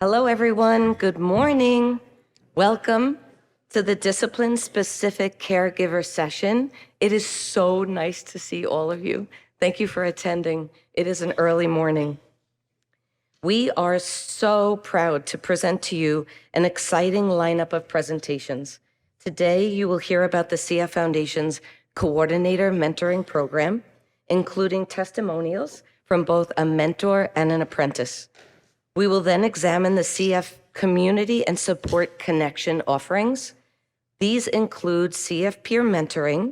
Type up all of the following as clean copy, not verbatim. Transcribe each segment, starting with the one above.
Hello, everyone. Good morning. Welcome to the discipline-specific caregiver session. It is so nice to see all of you. Thank you for attending. It is an early morning. We are so proud to present to you an exciting lineup of presentations. Today, you will hear about the CF Foundation's Coordinator Mentoring Program, including testimonials from both a mentor and an apprentice. We will then examine the CF Community and Support Connection offerings. These include CF Peer Mentoring,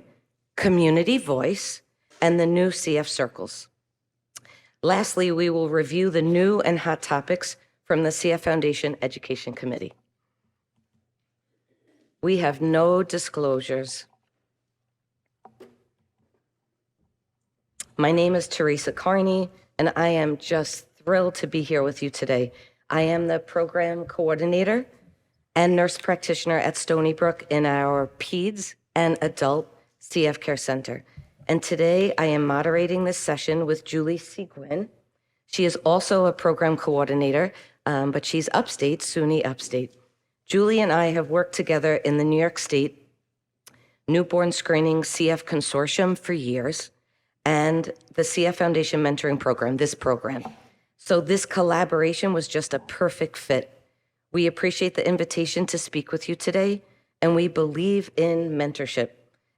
Community Voice, and the new CF Circles. Lastly, we will review the new and hot topics from the CF Foundation Education Committee. We have no disclosures. My name is Teresa Carney, and I am just thrilled to be here with you today. I am the program coordinator and nurse practitioner at Stony Brook in our PEDS and Adult CF Care Center. And today I am moderating this session with Julie Seguin. She is also a program coordinator, but she's upstate, SUNY upstate. Julie and I have worked together in the New York State Newborn Screening CF Consortium for years, and the CF Foundation Mentoring Program, this program. So this collaboration was just a perfect fit. We appreciate the invitation to speak with you today, and we believe in mentorship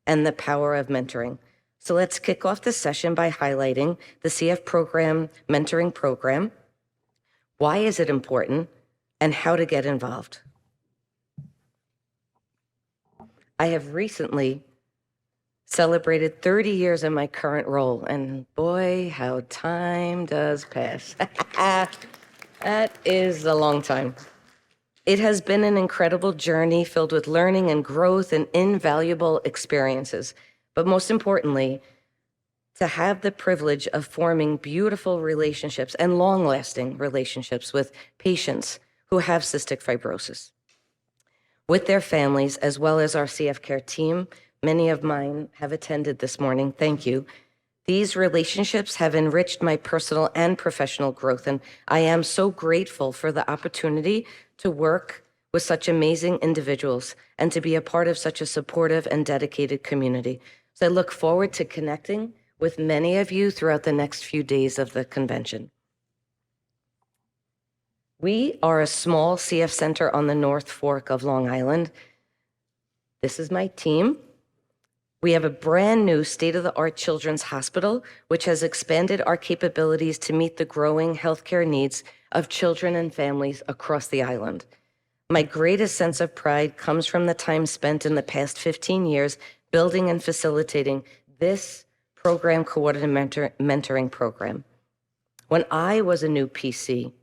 and the power of mentoring. So let's kick off the session by highlighting the CF Program Mentoring Program. Why is it important, and how to get involved? I have recently celebrated 30 years in my current role, and boy, how time does pass. That is a long time. It has been an incredible journey filled with learning and growth and invaluable experiences. But most importantly, to have the privilege of forming beautiful relationships and long-lasting relationships with patients who have cystic fibrosis, with their families, as well as our CF Care team. Many of mine have attended this morning. Thank you. These relationships have enriched my personal and professional growth, and I am so grateful for the opportunity to work with such amazing individuals and to be a part of such a supportive and dedicated community. So I look forward to connecting with many of you throughout the next few days of the convention. We are a small CF center on the North Fork of Long Island. This is my team. We have a brand new state-of-the-art children's hospital, which has expanded our capabilities to meet the growing healthcare needs of children and families across the island. My greatest sense of pride comes from the time spent in the past 15 years building and facilitating this program coordinator mentoring program. When I was a new PC,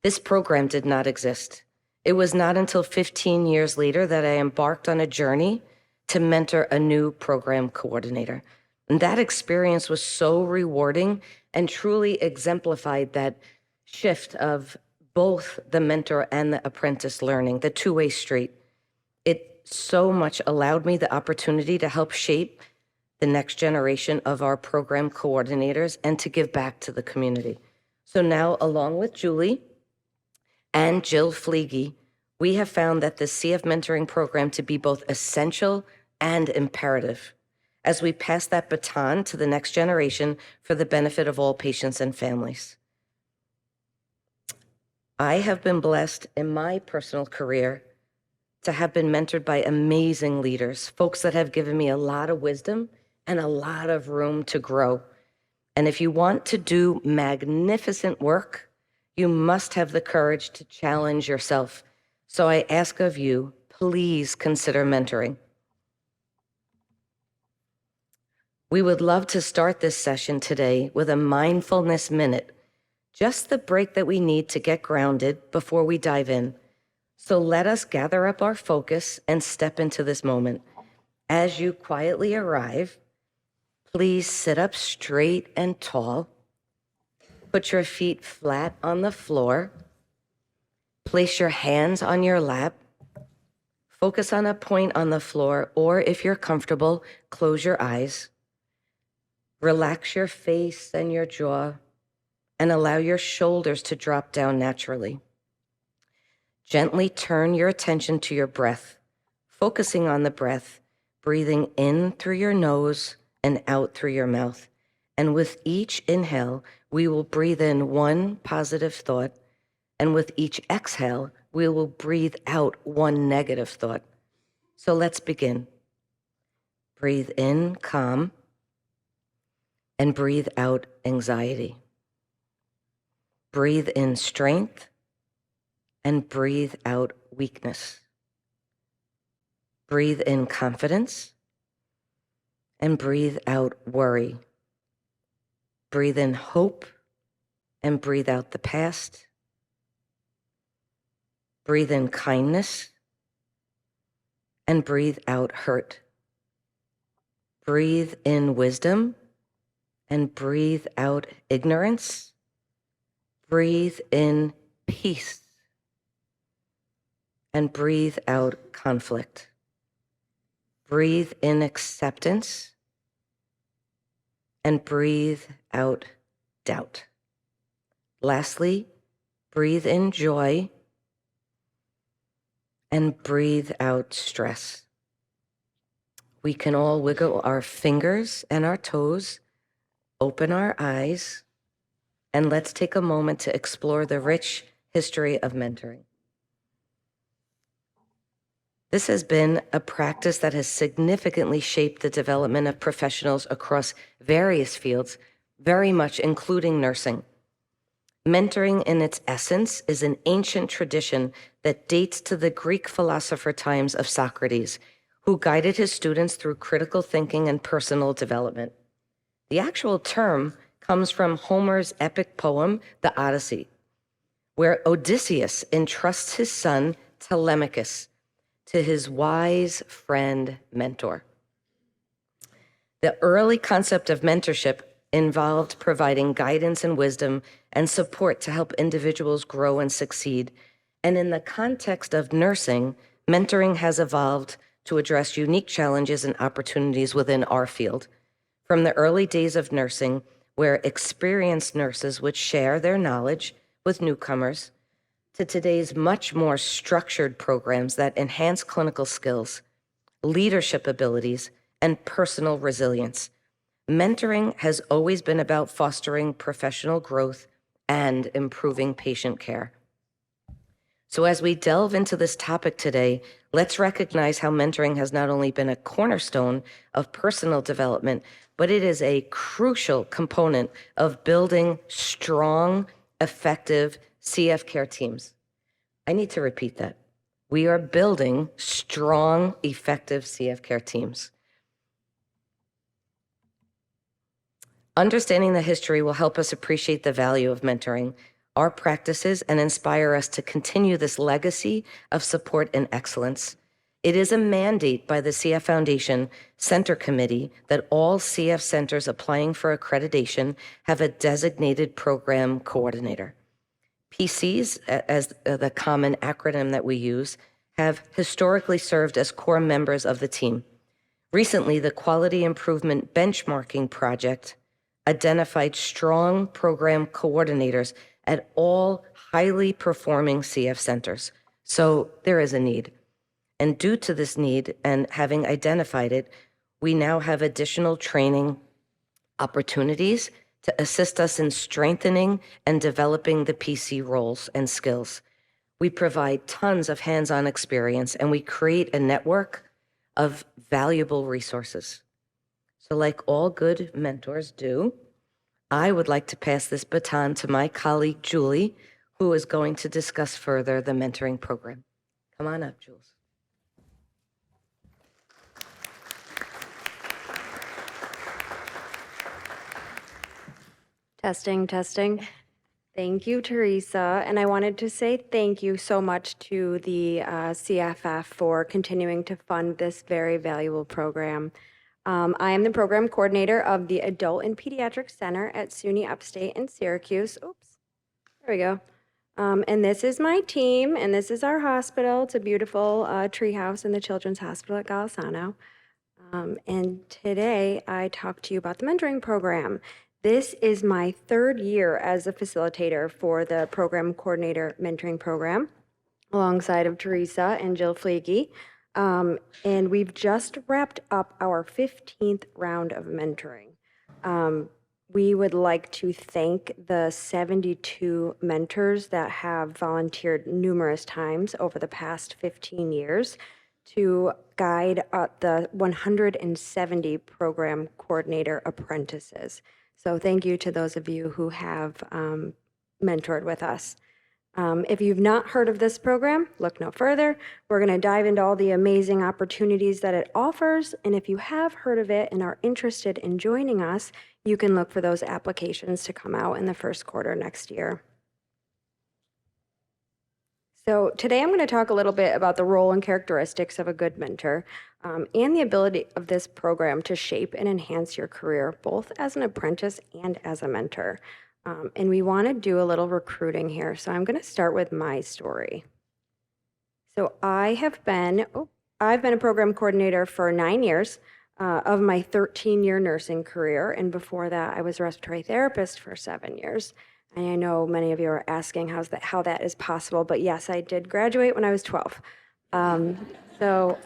this program did not exist. It was not until 15 years later that I embarked on a journey to mentor a new program coordinator. And that experience was so rewarding and truly exemplified that shift of both the mentor and the apprentice learning, the two-way street. It so much allowed me the opportunity to help shape the next generation of our program coordinators and to give back to the community. So now, along with Julie and Jill Fleege, we have found that the CF mentoring program to be both essential and imperative as we pass that baton to the next generation for the benefit of all patients and families. I have been blessed in my personal career to have been mentored by amazing leaders, folks that have given me a lot of wisdom and a lot of room to grow. And if you want to do magnificent work, you must have the courage to challenge yourself. So I ask of you, please consider mentoring. We would love to start this session today with a mindfulness minute, just the break that we need to get grounded before we dive in. So let us gather up our focus and step into this moment. As you quietly arrive, please sit up straight and tall. Put your feet flat on the floor. Place your hands on your lap. Focus on a point on the floor, or if you're comfortable, close your eyes. Relax your face and your jaw, and allow your shoulders to drop down naturally. Gently turn your attention to your breath, focusing on the breath, breathing in through your nose and out through your mouth. And with each inhale, we will breathe in one positive thought, and with each exhale, we will breathe out one negative thought. So let's begin. Breathe in calm, and breathe out anxiety. Breathe in strength, and breathe out weakness. Breathe in confidence, and breathe out worry. Breathe in hope, and breathe out the past. Breathe in kindness, and breathe out hurt. Breathe in wisdom, and breathe out ignorance. Breathe in peace, and breathe out conflict. Breathe in acceptance, and breathe out doubt. Lastly, breathe in joy, and breathe out stress. We can all wiggle our fingers and our toes, open our eyes, and let's take a moment to explore the rich history of mentoring. This has been a practice that has significantly shaped the development of professionals across various fields, very much including nursing. Mentoring in its essence is an ancient tradition that dates to the Greek philosopher times of Socrates, who guided his students through critical thinking and personal development. The actual term comes from Homer's epic poem, The Odyssey, where Odysseus entrusts his son Telemachus to his wise friend mentor. The early concept of mentorship involved providing guidance and wisdom and support to help individuals grow and succeed. And in the context of nursing, mentoring has evolved to address unique challenges and opportunities within our field. From the early days of nursing, where experienced nurses would share their knowledge with newcomers, to today's much more structured programs that enhance clinical skills, leadership abilities, and personal resilience. Mentoring has always been about fostering professional growth and improving patient care. So as we delve into this topic today, let's recognize how mentoring has not only been a cornerstone of personal development, but it is a crucial component of building strong, effective CF care teams. I need to repeat that. We are building strong, effective CF care teams. Understanding the history will help us appreciate the value of mentoring, our practices, and inspire us to continue this legacy of support and excellence. It is a mandate by the CF Foundation Center Committee that all CF centers applying for accreditation have a designated program coordinator. PCs, as the common acronym that we use, have historically served as core members of the team. Recently, the Quality Improvement Benchmarking Project identified strong program coordinators at all highly performing CF centers. So there is a need. And due to this need and having identified it, we now have additional training opportunities to assist us in strengthening and developing the PC roles and skills. We provide tons of hands-on experience, and we create a network of valuable resources. So like all good mentors do, I would like to pass this baton to my colleague, Julie, who is going to discuss further the mentoring program. Come on up, Jules. Testing, testing. Thank you, Teresa. And I wanted to say thank you so much to the CFF for continuing to fund this very valuable program. I am the program coordinator of the Adult and Pediatric Center at SUNY Upstate in Syracuse. Oops, there we go. And this is my team, and this is our hospital. It's a beautiful treehouse in the Children's Hospital at Golisano. And today I talk to you about the mentoring program. This is my third year as a facilitator for the program coordinator mentoring program. alongside of Teresa and Jill Fleege. And we've just wrapped up our 15th round of mentoring. We would like to thank the 72 mentors that have volunteered numerous times over the past 15 years to guide the 170 program coordinator apprentices. So thank you to those of you who have mentored with us. If you've not heard of this program, look no further. We're going to dive into all the amazing opportunities that it offers. And if you have heard of it and are interested in joining us, you can look for those applications to come out in the first quarter next year. So today I'm going to talk a little bit about the role and characteristics of a good mentor and the ability of this program to shape and enhance your career, both as an apprentice and as a mentor. And we want to do a little recruiting here. So I'm going to start with my story. So I've been a program coordinator for 9 years of my 13-year nursing career. And before that, I was a respiratory therapist for 7 years. And I know many of you are asking how that is possible. But yes, I did graduate when I was 12. So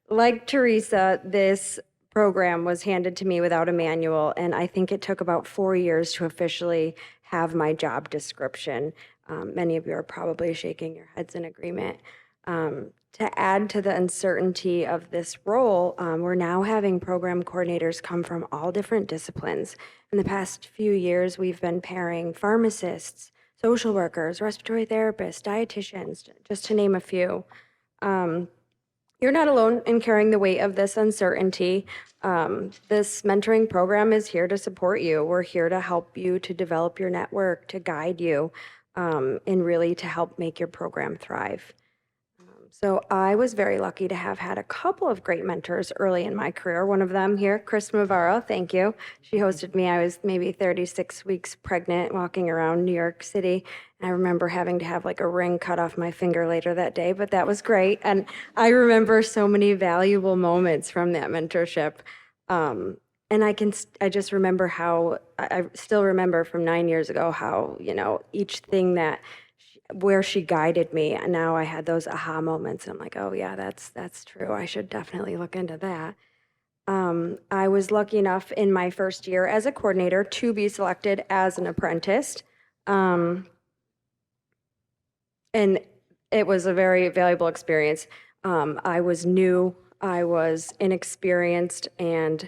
like Teresa, this program was handed to me without a manual, and I think it took about 4 years to officially have my job description. Many of you are probably shaking your heads in agreement. To add to the uncertainty of this role, we're now having program coordinators come from all different disciplines. In the past few years, we've been pairing pharmacists, social workers, respiratory therapists, dietitians, just to name a few. You're not alone in carrying the weight of this uncertainty. This mentoring program is here to support you. We're here to help you to develop your network, to guide you, and really to help make your program thrive. So I was very lucky to have had a couple of great mentors early in my career. One of them here, Chris Mavaro, thank you. She hosted me. I was maybe 36 weeks pregnant, walking around New York City. And I remember having to have like a ring cut off my finger later that day, but that was great. And I remember so many valuable moments from that mentorship. And I just remember how, I still remember from 9 years ago how, each thing where she guided me, and now I had those aha moments. I'm like, oh yeah, that's true. I should definitely look into that. I was lucky enough in my first year as a coordinator to be selected as an apprentice. And it was a very valuable experience. I was new, I was inexperienced, and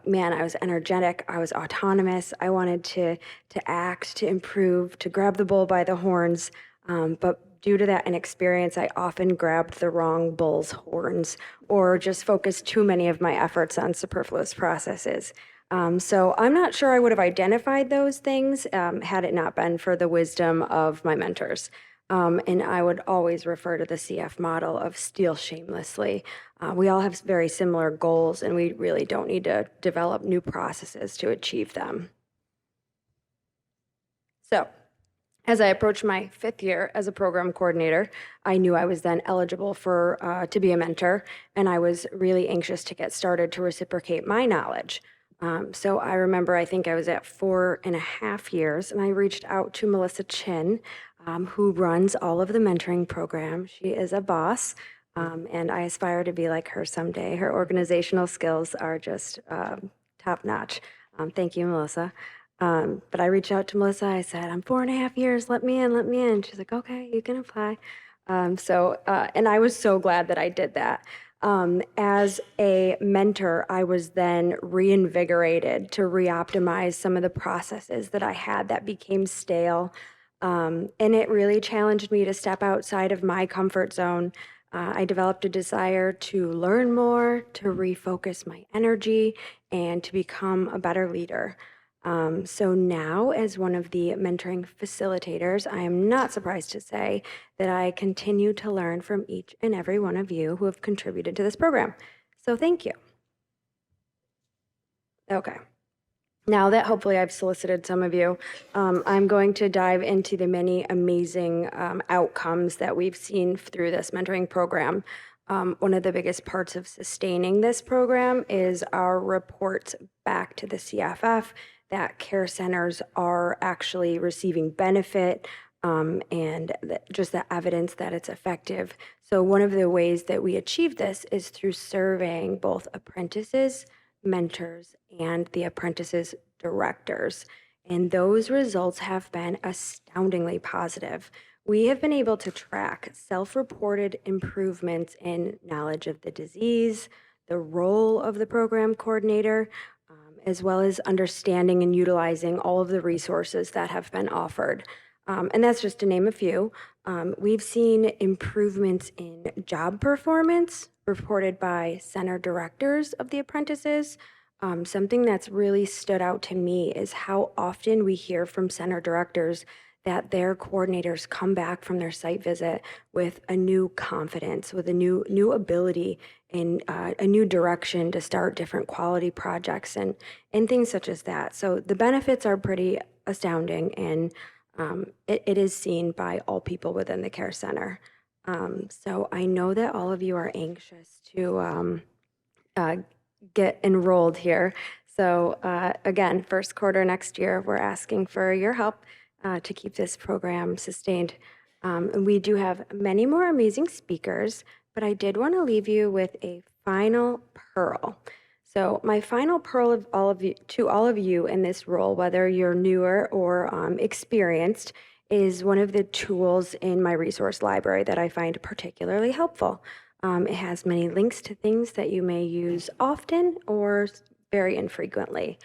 man, I was energetic, I was autonomous, I wanted to act, to improve, to grab the bull by the horns, but due to that inexperience, I often grabbed the wrong bull's horns or just focused too many of my efforts on superfluous processes. So I'm not sure I would have identified those things had it not been for the wisdom of my mentors. And I would always refer to the CF model of steal shamelessly. We all have very similar goals, and we really don't need to develop new processes to achieve them. So, as I approached my 5th year as a program coordinator, I knew I was then eligible to be a mentor, and I was really anxious to get started to reciprocate my knowledge. So I remember, I think I was at 4.5 years, and I reached out to Melissa Chin, who runs all of the mentoring program. She is a boss, and I aspire to be like her someday. Her organizational skills are just top notch. Thank you, Melissa. But I reached out to Melissa. I said, I'm 4.5 years. Let me in. She's like, okay, you can apply. And I was so glad that I did that. As a mentor, I was then reinvigorated to reoptimize some of the processes that I had that became stale. And it really challenged me to step outside of my comfort zone. I developed a desire to learn more, to refocus my energy, and to become a better leader. So now, as one of the mentoring facilitators, I am not surprised to say that I continue to learn from each and every one of you who have contributed to this program. So thank you. Okay. Now that hopefully I've solicited some of you, I'm going to dive into the many amazing outcomes that we've seen through this mentoring program. One of the biggest parts of sustaining this program is our reports back to the CFF that care centers are actually receiving benefit just the evidence that it's effective. So one of the ways that we achieve this is through surveying both apprentices, mentors, and the apprentices' directors. And those results have been astoundingly positive. We have been able to track self-reported improvements in knowledge of the disease, the role of the program coordinator, as well as understanding and utilizing all of the resources that have been offered. And that's just to name a few. We've seen improvements in job performance reported by center directors of the apprentices. Something that's really stood out to me is how often we hear from center directors that their coordinators come back from their site visit with a new confidence, with a new ability and a new direction to start different quality projects and things such as that. So the benefits are pretty astounding, and it is seen by all people within the care center. So I know that all of you are anxious to get enrolled here. So again, first quarter next year, we're asking for your help to keep this program sustained. And we do have many more amazing speakers, but I did want to leave you with a final pearl. So my final pearl of all of you in this role, whether you're newer or experienced, is one of the tools in my resource library that I find particularly helpful. It has many links to things that you may use often or very infrequently.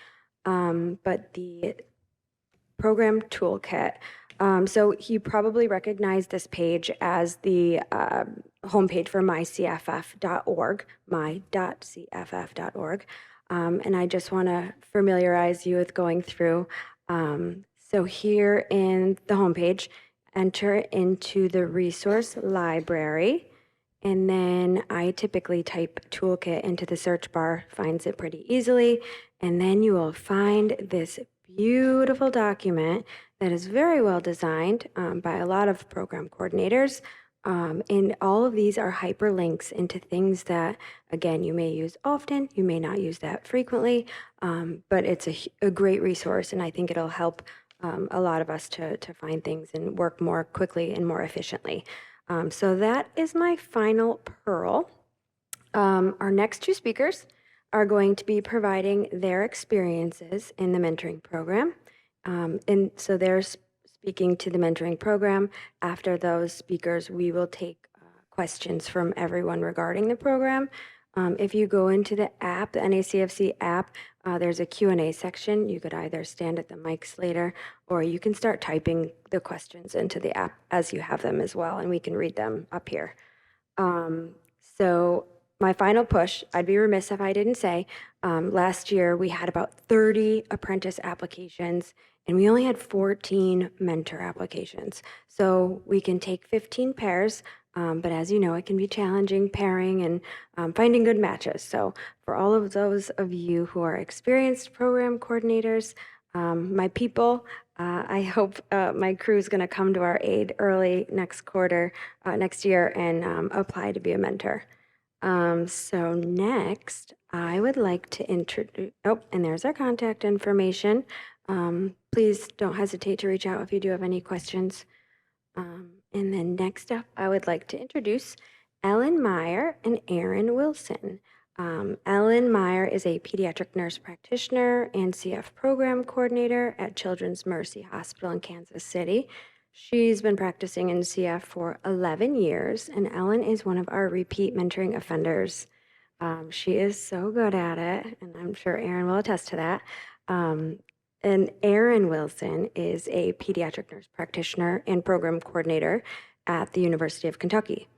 But the program toolkit. So you probably recognize this page as the homepage for mycff.org, my.cff.org. And I just want to familiarize you with going through. So here in the homepage, enter into the resource library. And then I typically type toolkit into the search bar, finds it pretty easily. And then you will find this beautiful document that is very well designed by a lot of program coordinators. And all of these are hyperlinks into things that, again, you may use often, you may not use that frequently, but it's a great resource, and I think it'll help a lot of us to find things and work more quickly and more efficiently. So that is my final pearl. Our next two speakers are going to be providing their experiences in the mentoring program. And so they're speaking to the mentoring program. After those speakers, we will take questions from everyone regarding the program. If you go into the app, the NACFC app, there's a Q&A section. You could either stand at the mics later, or you can start typing the questions into the app as you have them as well, and we can read them up here. So my final push, I'd be remiss if I didn't say, last year we had about 30 apprentice applications, and we only had 14 mentor applications. So we can take 15 pairs, but as you know, it can be challenging pairing and finding good matches. So for all of those of you who are experienced program coordinators, my people, I hope my crew is going to come to our aid early next year and apply to be a mentor. So next, I would like to introduce, and there's our contact information. Please don't hesitate to reach out if you do have any questions. And then next up, I would like to introduce Ellen Meyer and Aaron Wilson. Ellen Meyer is a pediatric nurse practitioner and CF program coordinator at Children's Mercy Hospital in Kansas City. She's been practicing in CF for 11 years, and Ellen is one of our repeat mentoring offenders. She is so good at it, and I'm sure Aaron will attest to that. And Aaron Wilson is a pediatric nurse practitioner and program coordinator at the University of Kentucky.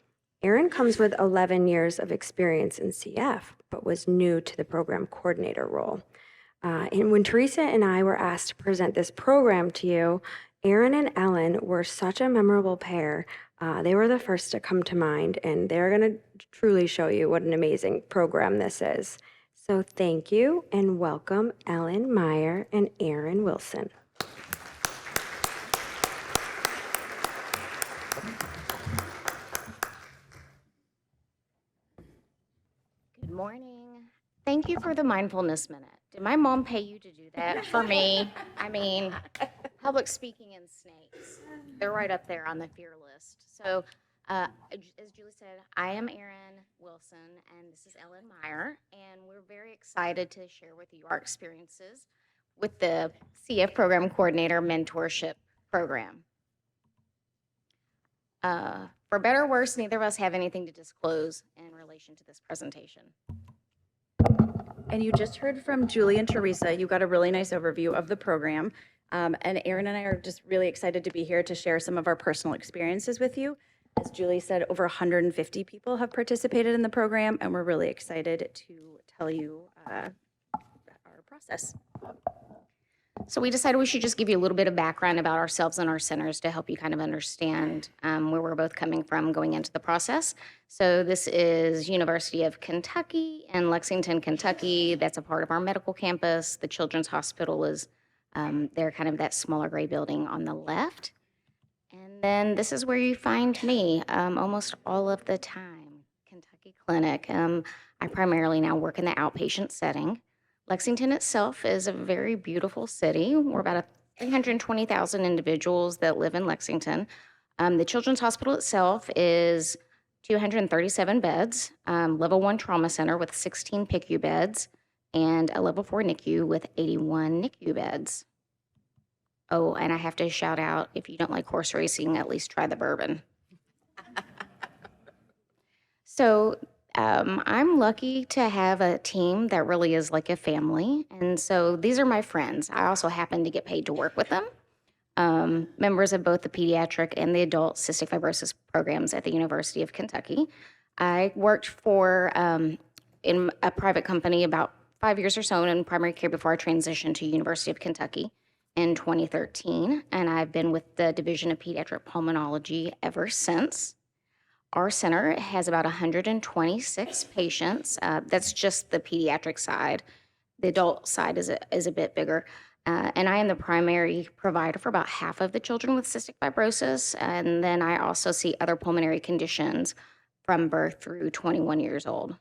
Aaron comes with 11 years of experience in CF, but was new to the program coordinator role. And when Teresa and I were asked to present this program to you, Aaron and Ellen were such a memorable pair. They were the first to come to mind, and they're going to truly show you what an amazing program this is. So thank you, and welcome Ellen Meyer and Aaron Wilson. Good morning. Thank you for the mindfulness minute. Did my mom pay you to do that for me? I mean, public speaking and snakes. They're right up there on the fear list. So, as Julie said, I am Erin Wilson, and this is Ellen Meyer, and we're very excited to share with you our experiences with the CF Program Coordinator Mentorship Program. For better or worse, neither of us have anything to disclose in relation to this presentation. And you just heard from Julie and Teresa. You got a really nice overview of the program. And Erin and I are just really excited to be here to share some of our personal experiences with you. As Julie said, over 150 people have participated in the program, and we're really excited to tell you our process. So we decided we should just give you a little bit of background about ourselves and our centers to help you kind of understand where we're both coming from going into the process. So this is University of Kentucky in Lexington, Kentucky. That's a part of our medical campus. The Children's Hospital is there, kind of that smaller gray building on the left. And then this is where you find me almost all of the time, Kentucky Clinic. I primarily now work in the outpatient setting. Lexington itself is a very beautiful city. We're about 320,000 individuals that live in Lexington. The Children's Hospital itself is 237 beds, level 1 trauma center with 16 PICU beds, and a level 4 NICU with 81 NICU beds. Oh, and I have to shout out, if you don't like horse racing, at least try the bourbon. So I'm lucky to have a team that really is like a family. And so these are my friends. I also happen to get paid to work with them. Members of both the pediatric and the adult cystic fibrosis programs at the University of Kentucky. I worked for in a private company about 5 years or so in primary care before I transitioned to University of Kentucky in 2013. And I've been with the Division of Pediatric Pulmonology ever since. Our center has about 126 patients. That's just the pediatric side. The adult side is a bit bigger. And I am the primary provider for about half of the children with cystic fibrosis. And then I also see other pulmonary conditions from birth through 21 years old.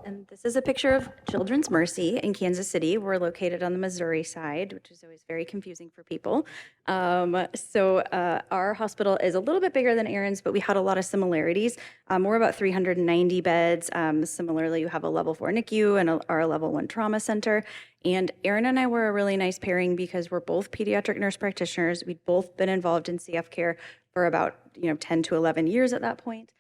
And this is a picture of Children's Mercy in Kansas City. We're located on the Missouri side, which is always very confusing for people. Our hospital is a little bit bigger than Erin's, but we had a lot of similarities. We're about 390 beds. Similarly, you have a level 4 NICU and our level 1 trauma center. And Erin and I were a really nice pairing because we're both pediatric nurse practitioners. We'd both been involved in CF care for about 10 to 11 years at that point.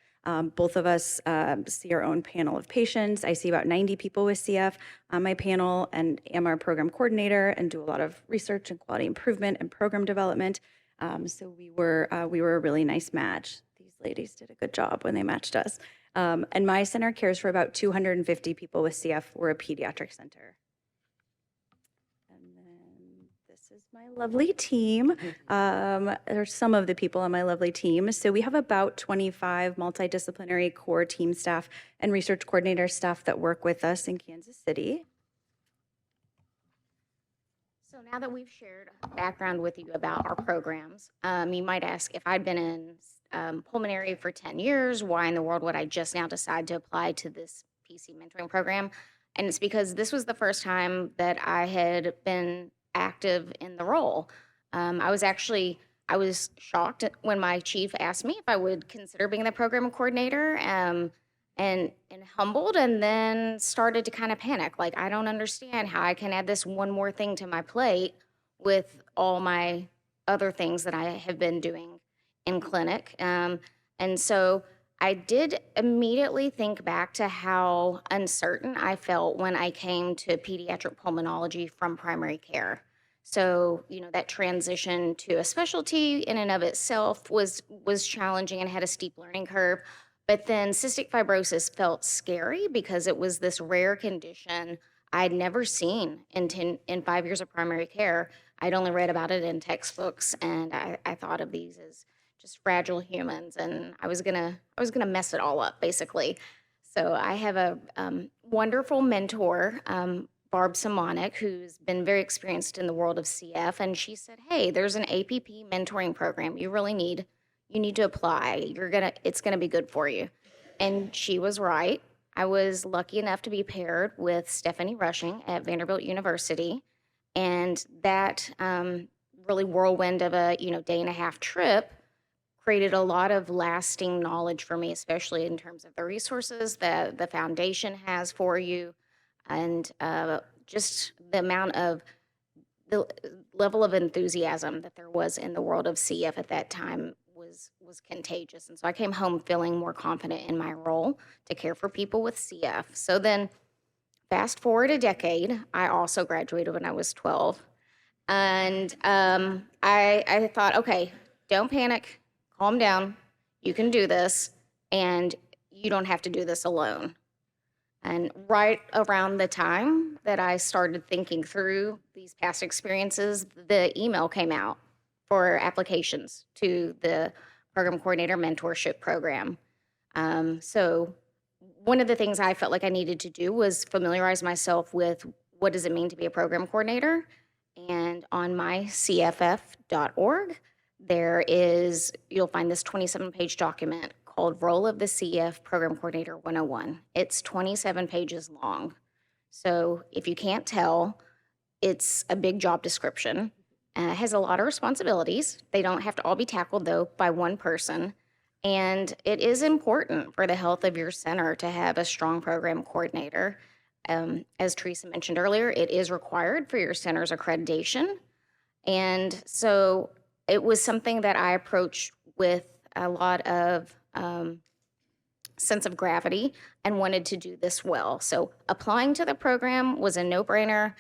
Both of us see our own panel of patients. I see about 90 people with CF on my panel and am our program coordinator and do a lot of research and quality improvement and program development. So we were a really nice match. These ladies did a good job when they matched us. And my center cares for about 250 people with CF. We're a pediatric center. This is my lovely team. There's some of the people on my lovely team. So we have about 25 multidisciplinary core team staff and research coordinator staff that work with us in Kansas City. So now that we've shared background with you about our programs, you might ask, if I'd been in pulmonary for 10 years, why in the world would I just now decide to apply to this PC mentoring program? And it's because this was the first time that I had been active in the role. I was shocked when my chief asked me if I would consider being the program coordinator, and humbled, and then started to kind of panic. Like, I don't understand how I can add this one more thing to my plate with all my other things that I have been doing in clinic. And so I did immediately think back to how uncertain I felt when I came to pediatric pulmonology from primary care. So, that transition to a specialty in and of itself was challenging and had a steep learning curve. But then cystic fibrosis felt scary because it was this rare condition I'd never seen in 5 years of primary care. I'd only read about it in textbooks, and I thought of these as just fragile humans, and I was gonna mess it all up, basically. So I have a wonderful mentor, Barb Simonik, who's been very experienced in the world of CF, and she said, "Hey, there's an APP mentoring program. You need to apply. It's gonna be good for you." And she was right. I was lucky enough to be paired with Stephanie Rushing at Vanderbilt University, and that really whirlwind of a, day and a half trip created a lot of lasting knowledge for me, especially in terms of the resources that the foundation has for you, and just the level of enthusiasm that there was in the world of CF at that time was contagious. And so I came home feeling more confident in my role to care for people with CF. So then fast forward a decade, I also graduated when I was 12. And I thought, okay, don't panic, calm down. You can do this, and you don't have to do this alone. And right around the time that I started thinking through these past experiences, the email came out for applications to the Program Coordinator Mentorship Program. So one of the things I felt like I needed to do was familiarize myself with what does it mean to be a program coordinator. And on mycff.org, you'll find this 27-page document called Role of the CF Program Coordinator 101. It's 27 pages long. So if you can't tell, it's a big job description. It has a lot of responsibilities. They don't have to all be tackled, though, by one person. And it is important for the health of your center to have a strong program coordinator. As Teresa mentioned earlier, it is required for your center's accreditation. And so it was something that I approached with a lot of sense of gravity and wanted to do this well. So applying to the program was a no-brainer.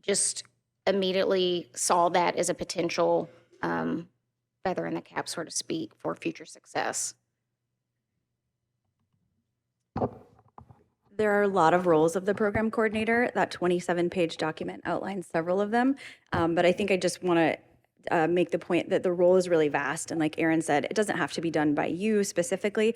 Just immediately saw that as a potential feather in the cap, so to speak, for future success. There are a lot of roles of the program coordinator. That 27-page document outlines several of them, but I think I just want to make the point that the role is really vast. And like Erin said, it doesn't have to be done by you specifically.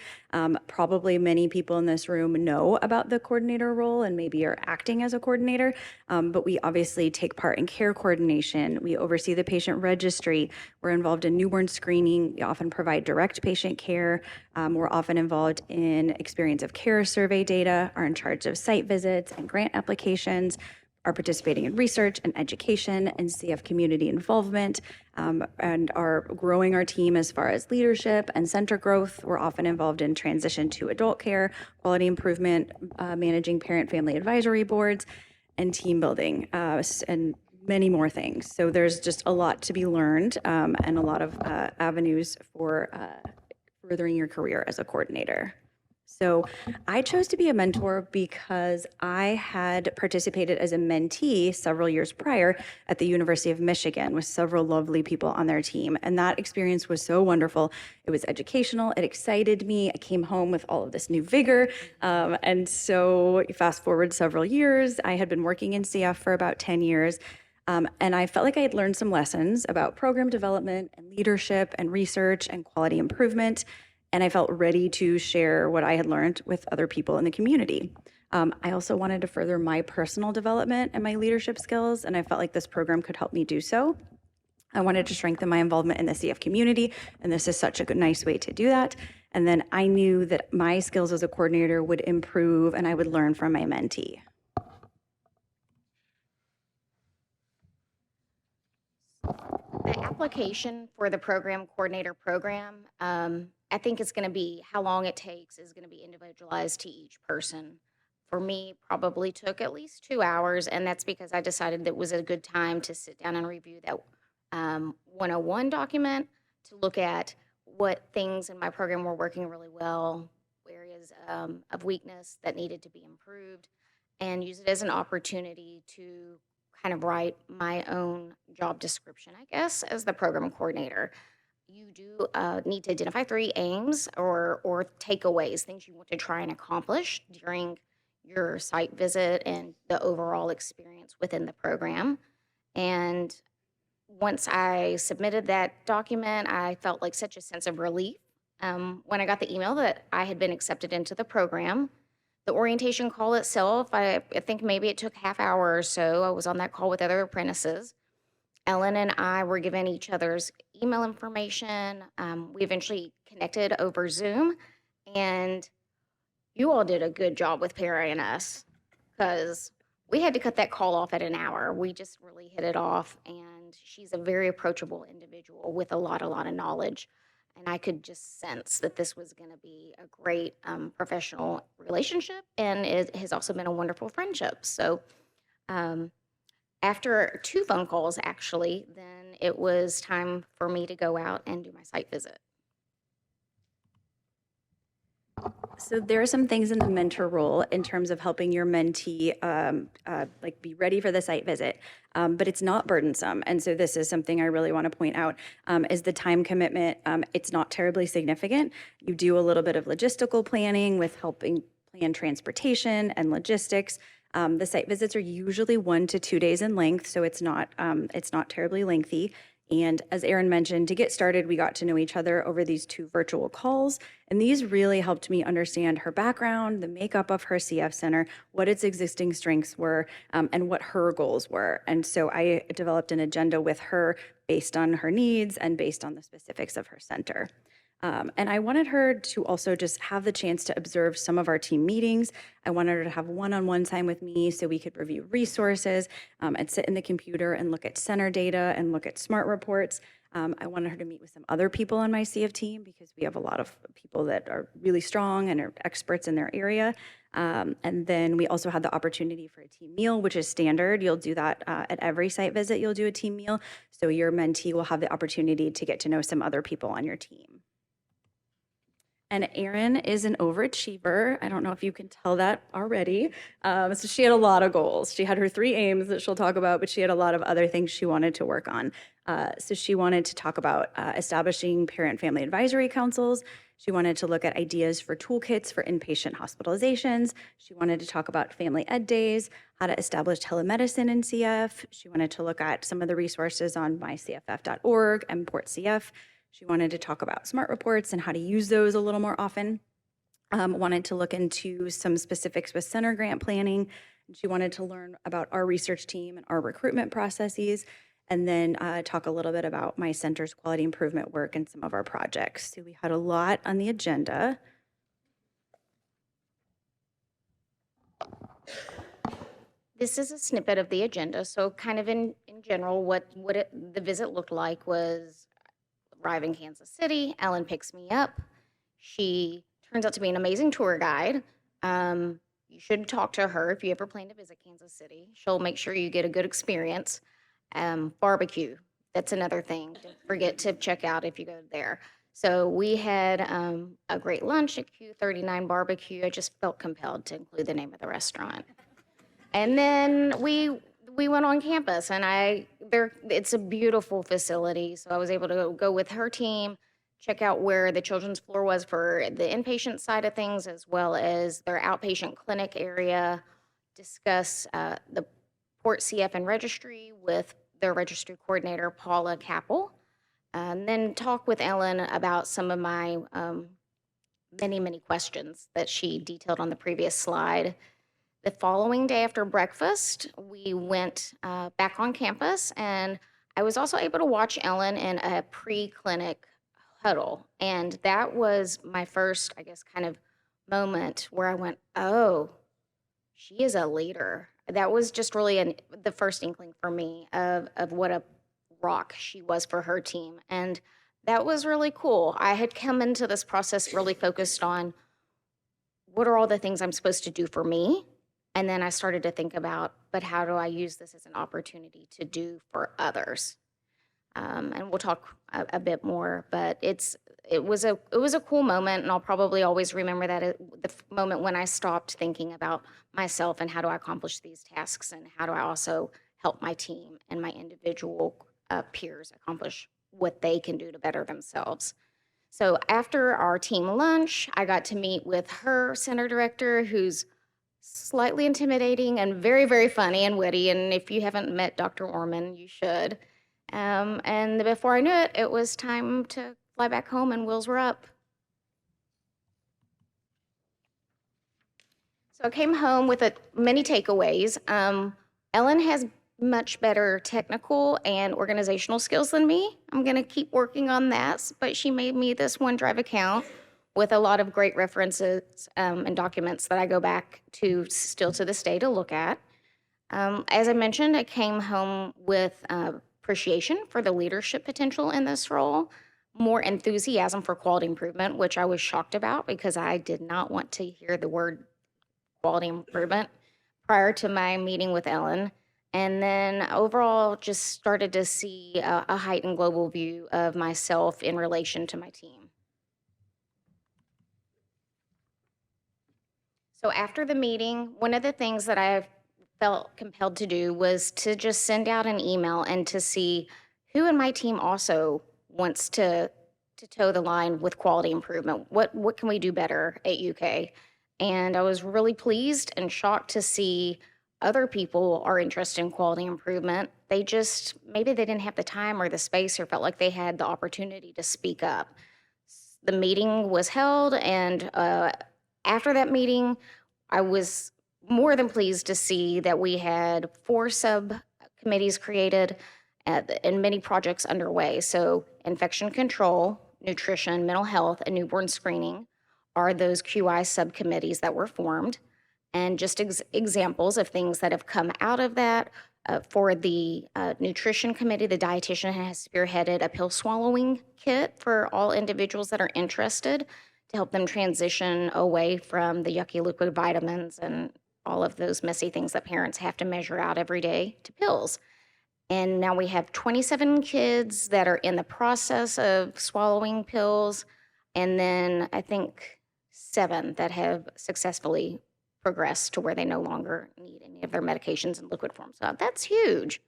Probably many people in this room know about the coordinator role and maybe are acting as a coordinator, but we obviously take part in care coordination. We oversee the patient registry. We're involved in newborn screening. We often provide direct patient care. We're often involved in experience of care survey data, are in charge of site visits and grant applications, are participating in research and education and CF community involvement, and are growing our team as far as leadership and center growth. We're often involved in transition to adult care, quality improvement, managing parent-family advisory boards, and team building, and many more things. So there's just a lot to be learned, and a lot of avenues for furthering your career as a coordinator. So I chose to be a mentor because I had participated as a mentee several years prior at the University of Michigan with several lovely people on their team. And that experience was so wonderful. It was educational. It excited me. I came home with all of this new vigor. And so fast forward several years, I had been working in CF for about 10 years. And I felt like I had learned some lessons about program development and leadership and research and quality improvement. And I felt ready to share what I had learned with other people in the community. I also wanted to further my personal development and my leadership skills, and I felt like this program could help me do so. I wanted to strengthen my involvement in the CF community, and this is such a nice way to do that. And then I knew that my skills as a coordinator would improve and I would learn from my mentee. The application for the program coordinator program, I think it's going to be, how long it takes is going to be individualized to each person. For me, probably took at least 2 hours, and that's because I decided that it was a good time to sit down and review that 101 document, to look at what things in my program were working really well, areas of weakness that needed to be improved, and use it as an opportunity to kind of write my own job description, I guess, as the program coordinator. You do need to identify 3 aims or takeaways, things you want to try and accomplish during your site visit and the overall experience within the program. And once I submitted that document, I felt like such a sense of relief when I got the email that I had been accepted into the program. The orientation call itself, I think maybe it took half hour or so. I was on that call with other apprentices. Ellen and I were given each other's email information. We eventually connected over Zoom, and you all did a good job with pairing us, because we had to cut that call off at an hour. We just really hit it off, and she's a very approachable individual with a lot of knowledge. And I could just sense that this was going to be a great professional relationship, and it has also been a wonderful friendship. So after 2 phone calls, actually, then it was time for me to go out and do my site visit. So there are some things in the mentor role in terms of helping your mentee like be ready for the site visit, but it's not burdensome. And so this is something I really want to point out is the time commitment. It's not terribly significant. You do a little bit of logistical planning with helping plan transportation and logistics. The site visits are usually 1 to 2 days in length, so it's not terribly lengthy. And as Erin mentioned, to get started, we got to know each other over these 2 virtual calls. And these really helped me understand her background, the makeup of her CF center, what its existing strengths were, and what her goals were. And so I developed an agenda with her based on her needs and based on the specifics of her center. And I wanted her to also just have the chance to observe some of our team meetings. I wanted her to have one-on-one time with me so we could review resources and sit in the computer and look at center data and look at SMART reports. I wanted her to meet with some other people on my CF team because we have a lot of people that are really strong and are experts in their area. And then we also had the opportunity for a team meal, which is standard. You'll do that at every site visit, you'll do a team meal. So your mentee will have the opportunity to get to know some other people on your team. And Erin is an overachiever. I don't know if you can tell that already. So she had a lot of goals. She had her 3 aims that she'll talk about, but she had a lot of other things she wanted to work on. So she wanted to talk about establishing parent family advisory councils. She wanted to look at ideas for toolkits for inpatient hospitalizations. She wanted to talk about family ed days, how to establish telemedicine in CF. She wanted to look at some of the resources on mycff.org and PortCF. She wanted to talk about SMART reports and how to use those a little more often. Wanted to look into some specifics with center grant planning. She wanted to learn about our research team and our recruitment processes, and then talk a little bit about my center's quality improvement work and some of our projects. So we had a lot on the agenda. This is a snippet of the agenda. So kind of in general, what the visit looked like was arrive in Kansas City. Ellen picks me up. She turns out to be an amazing tour guide. You should talk to her if you ever plan to visit Kansas City. She'll make sure you get a good experience. Barbecue, that's another thing. Don't forget to check out if you go there. So we had a great lunch at Q39 Barbecue. I just felt compelled to include the name of the restaurant. And then we went on campus, and it's a beautiful facility. So I was able to go with her team, check out where the children's floor was for the inpatient side of things, as well as their outpatient clinic area, discuss the Port CF and registry with their registry coordinator, Paula Capel, and then talk with Ellen about some of my many questions that she detailed on the previous slide. The following day after breakfast, we went back on campus, and I was also able to watch Ellen in a pre-clinic huddle. And that was my first, I guess, kind of moment where I went, oh, she is a leader. That was just really the first inkling for me of what a rock she was for her team. And that was really cool. I had come into this process really focused on what are all the things I'm supposed to do for me? And then I started to think about, but how do I use this as an opportunity to do for others? And we'll talk a bit more, but it was a cool moment, and I'll probably always remember that the moment when I stopped thinking about myself and how do I accomplish these tasks, and how do I also help my team and my individual peers accomplish what they can do to better themselves. So after our team lunch, I got to meet with her center director, who's slightly intimidating and very funny and witty. And if you haven't met Dr. Orman, you should. And before I knew it, it was time to fly back home, and wheels were up. So I came home with many takeaways. Ellen has much better technical and organizational skills than me. I'm going to keep working on that, but she made me this OneDrive account with a lot of great references and documents that I go back to still to this day to look at. As I mentioned, I came home with appreciation for the leadership potential in this role, more enthusiasm for quality improvement, which I was shocked about because I did not want to hear the word quality improvement prior to my meeting with Ellen. And then overall, just started to see a heightened global view of myself in relation to my team. So after the meeting, one of the things that I felt compelled to do was to just send out an email and to see who in my team also wants to toe the line with quality improvement. What can we do better at UK? And I was really pleased and shocked to see other people are interested in quality improvement. They just, maybe they didn't have the time or the space or felt like they had the opportunity to speak up. The meeting was held, and after that meeting, I was more than pleased to see that we had 4 subcommittees created and many projects underway. So infection control, nutrition, mental health, and newborn screening are those QI subcommittees that were formed. And just examples of things that have come out of that. For the nutrition committee, the dietitian has spearheaded a pill swallowing kit for all individuals that are interested to help them transition away from the yucky liquid vitamins and all of those messy things that parents have to measure out every day to pills. And now we have 27 kids that are in the process of swallowing pills, and then I think 7 that have successfully progressed to where they no longer need any of their medications in liquid form. So that's huge.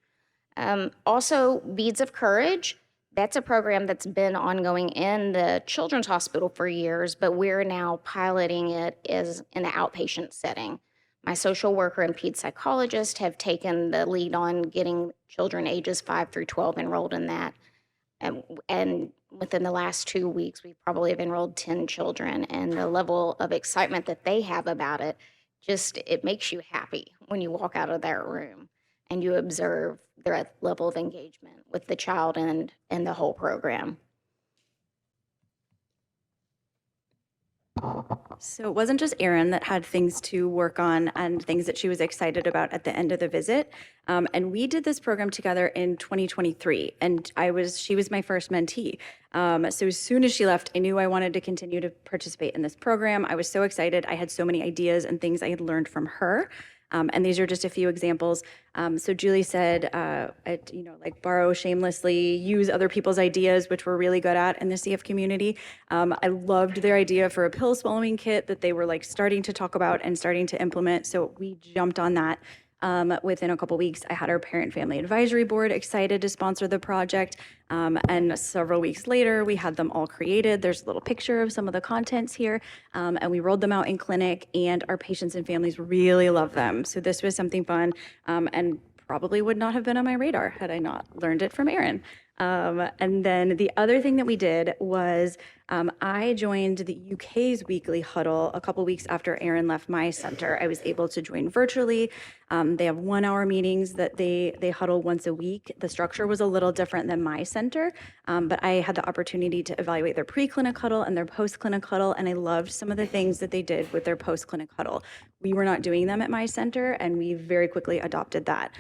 Also, Beads of Courage. That's a program that's been ongoing in the Children's Hospital for years, but we're now piloting it as in the outpatient setting. My social worker and ped psychologist have taken the lead on getting children ages 5 through 12 enrolled in that. And within the last 2 weeks, we probably have enrolled 10 children, and the level of excitement that they have about it, just, it makes you happy when you walk out of that room and you observe their level of engagement with the child and the whole program. So it wasn't just Erin that had things to work on and things that she was excited about at the end of the visit. And we did this program together in 2023, and she was my first mentee. So as soon as she left, I knew I wanted to continue to participate in this program. I was so excited. I had so many ideas and things I had learned from her. And these are just a few examples. So Julie said, like borrow shamelessly, use other people's ideas, which we're really good at in the CF community. I loved their idea for a pill swallowing kit that they were like starting to talk about and starting to implement. So we jumped on that. Within a couple weeks, I had our parent family advisory board excited to sponsor the project. And several weeks later, we had them all created. There's a little picture of some of the contents here. And we rolled them out in clinic, and our patients and families really love them. So this was something fun, and probably would not have been on my radar had I not learned it from Erin. And then the other thing that we did was I joined the UK's weekly huddle a couple weeks after Erin left my center. I was able to join virtually. They have 1-hour meetings that they huddle once a week. The structure was a little different than my center, but I had the opportunity to evaluate their pre-clinic huddle and their post-clinic huddle, and I loved some of the things that they did with their post-clinic huddle. We were not doing them at my center, and we very quickly adopted that.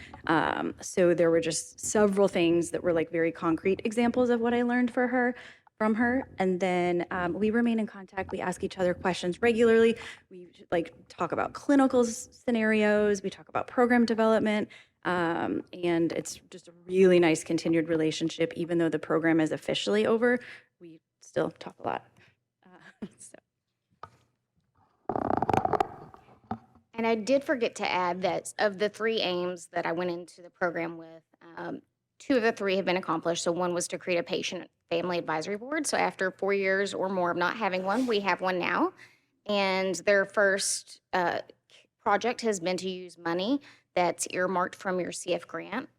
So there were just several things that were like very concrete examples of what I learned from her. And then we remain in contact. We ask each other questions regularly. We like talk about clinical scenarios. We talk about program development. And it's just a really nice continued relationship. Even though the program is officially over, we still talk a lot. And I did forget to add that of the 3 aims that I went into the program with, 2 of the 3 have been accomplished. So one was to create a patient family advisory board. So after 4 years or more of not having one, we have one now. And their first project has been to use money that's earmarked from your CF grant,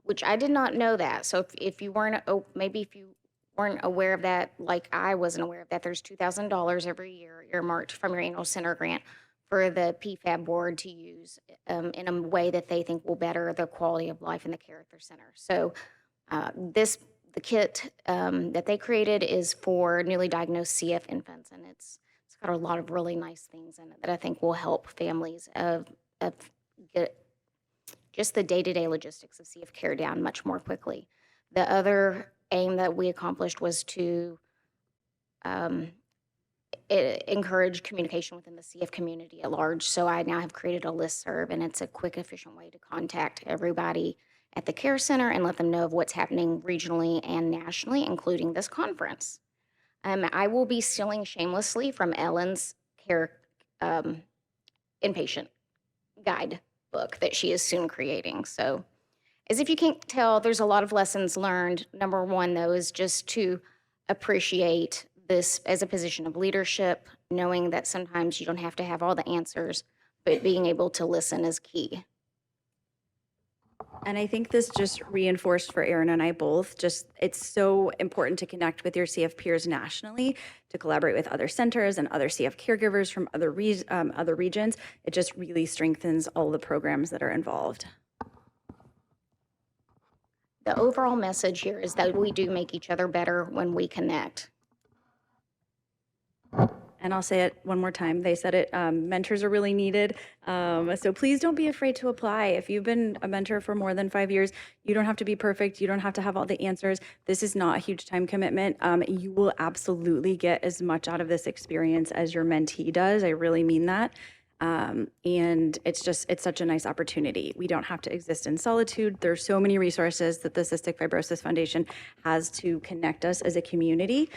which I did not know that. So if you weren't, maybe if you weren't aware of that, like I wasn't aware of that, there's $2,000 every year earmarked from your annual center grant for the PFAB board to use in a way that they think will better the quality of life in the care at their center. So the kit that they created is for newly diagnosed CF infants, and it's got a lot of really nice things in it that I think will help families just the day-to-day logistics of CF care down much more quickly. The other aim that we accomplished was to encourage communication within the CF community at large. So I now have created a listserv, and it's a quick, efficient way to contact everybody at the care center and let them know of what's happening regionally and nationally, including this conference. I will be stealing shamelessly from Ellen's care inpatient guide book that she is soon creating. So as if you can't tell, there's a lot of lessons learned. Number one, though, is just to appreciate this as a position of leadership, knowing that sometimes you don't have to have all the answers, but being able to listen is key. And I think this just reinforced for Erin and I both, just it's so important to connect with your CF peers nationally, to collaborate with other centers and other CF caregivers from other regions. It just really strengthens all the programs that are involved. The overall message here is that we do make each other better when we connect. And I'll say it one more time. They said it, mentors are really needed. So please don't be afraid to apply. If you've been a mentor for more than 5 years, you don't have to be perfect. You don't have to have all the answers. This is not a huge time commitment. You will absolutely get as much out of this experience as your mentee does. I really mean that. And it's such a nice opportunity. We don't have to exist in solitude. There's so many resources that the Cystic Fibrosis Foundation has to connect us as a community.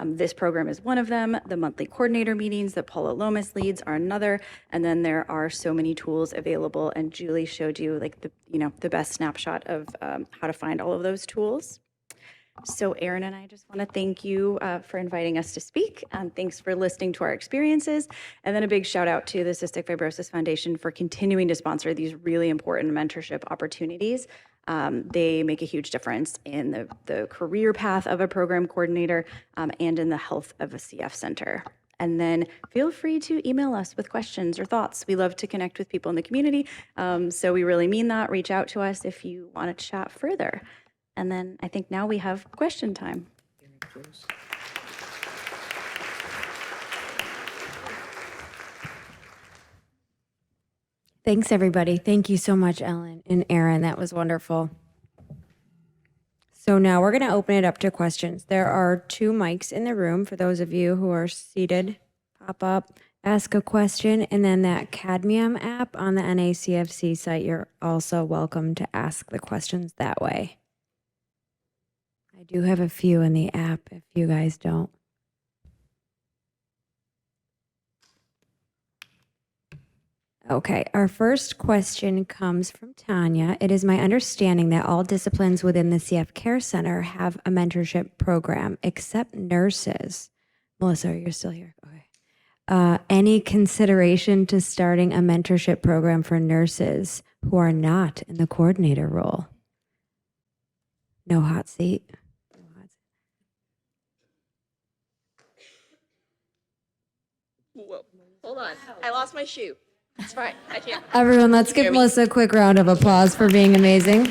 This program is one of them. The monthly coordinator meetings that Paula Lomas leads are another. And then there are so many tools available. And Julie showed you like the best snapshot of how to find all of those tools. So Erin and I just want to thank you for inviting us to speak, and thanks for listening to our experiences. And then a big shout out to the Cystic Fibrosis Foundation for continuing to sponsor these really important mentorship opportunities. They make a huge difference in the career path of a program coordinator and in the health of a CF center. And then feel free to email us with questions or thoughts. We love to connect with people in the community. So we really mean that. Reach out to us if you want to chat further. And then I think now we have question time. Thanks, everybody. Thank you so much, Ellen and Erin. That was wonderful. So now we're going to open it up to questions. There are 2 mics in the room for those of you who are seated. Pop up, ask a question, and then that Cadmium app on the NACFC site, you're also welcome to ask the questions that way. I do have a few in the app if you guys don't. Okay, our first question comes from Tanya. It is my understanding that all disciplines within the CF Care Center have a mentorship program, except nurses. Melissa, you're still here. Okay. Any consideration to starting a mentorship program for nurses who are not in the coordinator role? No hot seat. Whoa, hold on. I lost my shoe. It's fine. I can't. Everyone, let's give Melissa a quick round of applause for being amazing.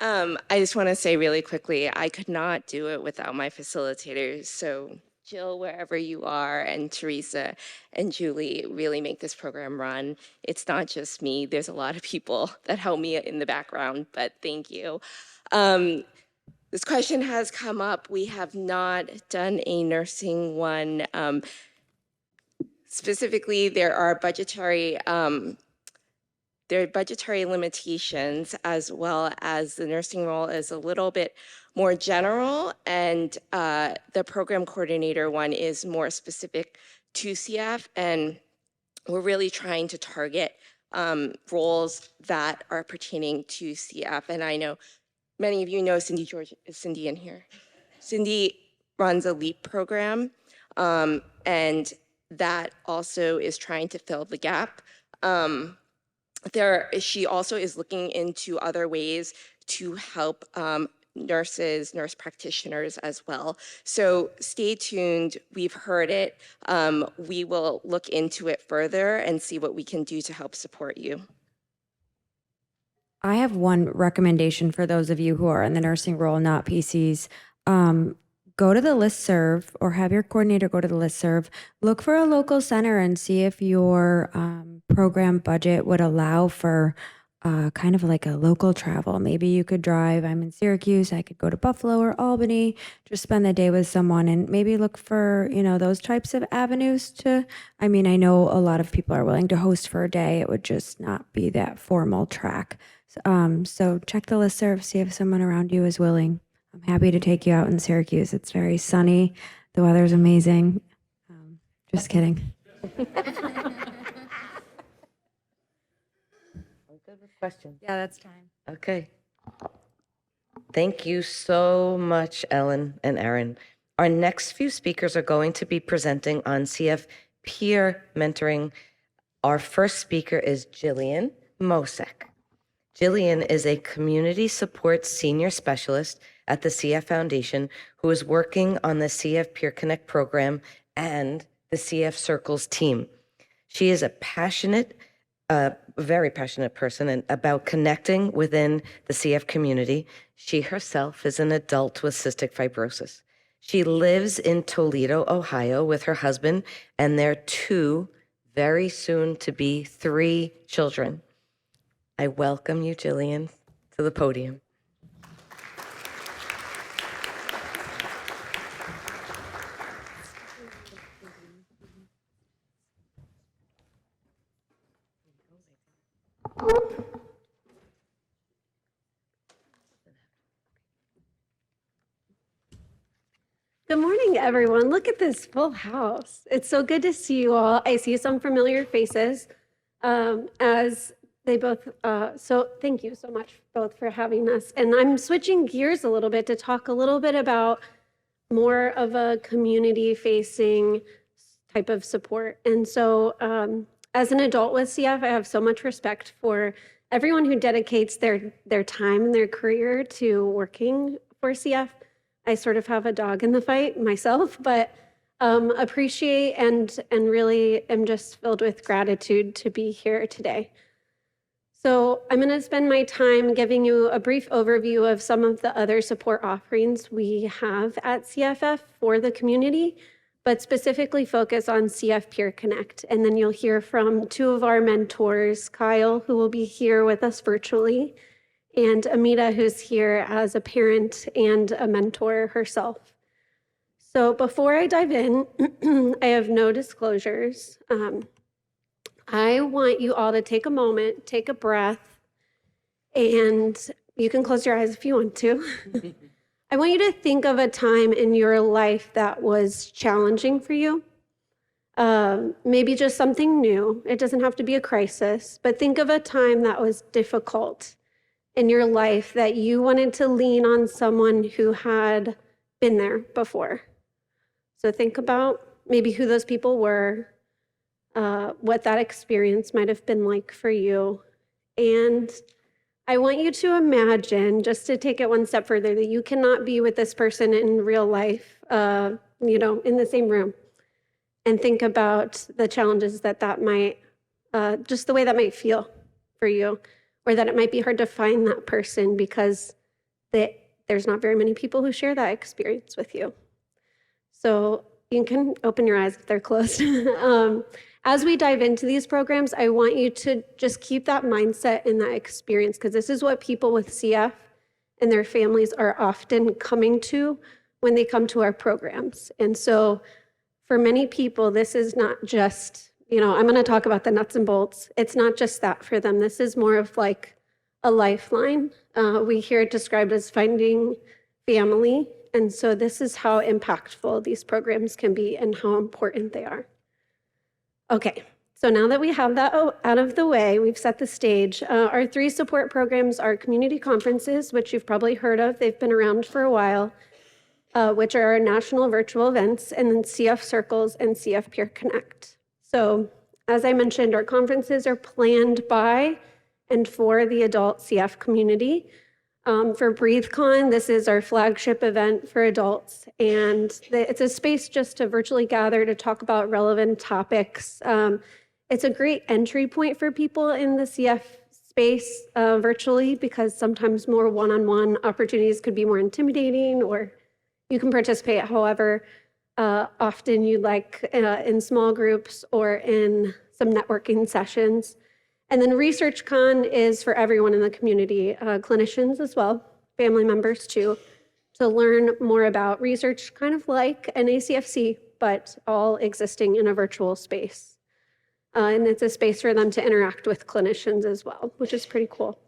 I just want to say really quickly, I could not do it without my facilitators. So Jill, wherever you are, and Teresa and Julie really make this program run. It's not just me. There's a lot of people that help me in the background, but thank you. This question has come up. We have not done a nursing one. Specifically, there are budgetary limitations, as well as the nursing role is a little bit more general, and the program coordinator one is more specific to CF, and we're really trying to target roles that are pertaining to CF. And I know many of you know Cindy George. Is Cindy in here? Cindy runs a LEAP program, and that also is trying to fill the gap. She also is looking into other ways to help nurses, nurse practitioners as well. So stay tuned. We've heard it. We will look into it further and see what we can do to help support you. I have one recommendation for those of you who are in the nursing role, not PCs. go to the listserv or have your coordinator go to the listserv, look for a local center and see if your program budget would allow for kind of like a local travel. Maybe you could drive. I'm in Syracuse. I could go to Buffalo or Albany, just spend the day with someone and maybe look for, those types of avenues to, I know a lot of people are willing to host for a day. It would just not be that formal track. So check the listserv, see if someone around you is willing. I'm happy to take you out in Syracuse. It's very sunny. The weather's amazing. Just kidding. Good with questions. Yeah, that's time. Okay. Thank you so much, Ellen and Erin. Our next few speakers are going to be presenting on CF peer mentoring. Our first speaker is Jillian Mosek. Jillian is a community support senior specialist at the CF Foundation who is working on the CF Peer Connect program and the CF Circles team. She is a very passionate person about connecting within the CF community. She herself is an adult with cystic fibrosis. She lives in Toledo, Ohio with her husband and their 2, very soon to be 3 children. I welcome you, Jillian, to the podium. Good morning, everyone. Look at this full house. It's so good to see you all. I see some familiar faces as they both, so thank you so much both for having us. And I'm switching gears a little bit to talk a little bit about more of a community-facing type of support. And so as an adult with CF, I have so much respect for everyone who dedicates their time and their career to working for CF. I sort of have a dog in the fight myself, but appreciate and really am just filled with gratitude to be here today. So I'm going to spend my time giving you a brief overview of some of the other support offerings we have at CFF for the community, but specifically focus on CF Peer Connect. And then you'll hear from 2 of our mentors, Kyle, who will be here with us virtually, and Amita, who's here as a parent and a mentor herself. So before I dive in, I have no disclosures. I want you all to take a moment, take a breath, and you can close your eyes if you want to. I want you to think of a time in your life that was challenging for you. Maybe just something new. It doesn't have to be a crisis, but think of a time that was difficult in your life that you wanted to lean on someone who had been there before. So think about maybe who those people were, what that experience might have been like for you. And I want you to imagine, just to take it one step further, that you cannot be with this person in real life, in the same room. And think about the challenges that might, just the way that might feel for you, or that it might be hard to find that person because there's not very many people who share that experience with you. So you can open your eyes if they're closed. As we dive into these programs, I want you to just keep that mindset and that experience, because this is what people with CF and their families are often coming to when they come to our programs. And so for many people, this is not just, I'm going to talk about the nuts and bolts. It's not just that for them. This is more of like a lifeline. We hear it described as finding family. And so this is how impactful these programs can be and how important they are. Okay, so now that we have that out of the way, we've set the stage. Our 3 support programs are community conferences, which you've probably heard of. They've been around for a while, which are our national virtual events, and then CF Circles and CF Peer Connect. So as I mentioned, our conferences are planned by and for the adult CF community. For BreatheCon, this is our flagship event for adults, and it's a space just to virtually gather to talk about relevant topics. It's a great entry point for people in the CF space virtually, because sometimes more one-on-one opportunities could be more intimidating, or You can participate however often you'd like in small groups or in some networking sessions. And then ResearchCon is for everyone in the community, clinicians as well, family members too, to learn more about research, kind of like NACFC, but all existing in a virtual space. And it's a space for them to interact with clinicians as well, which is pretty cool.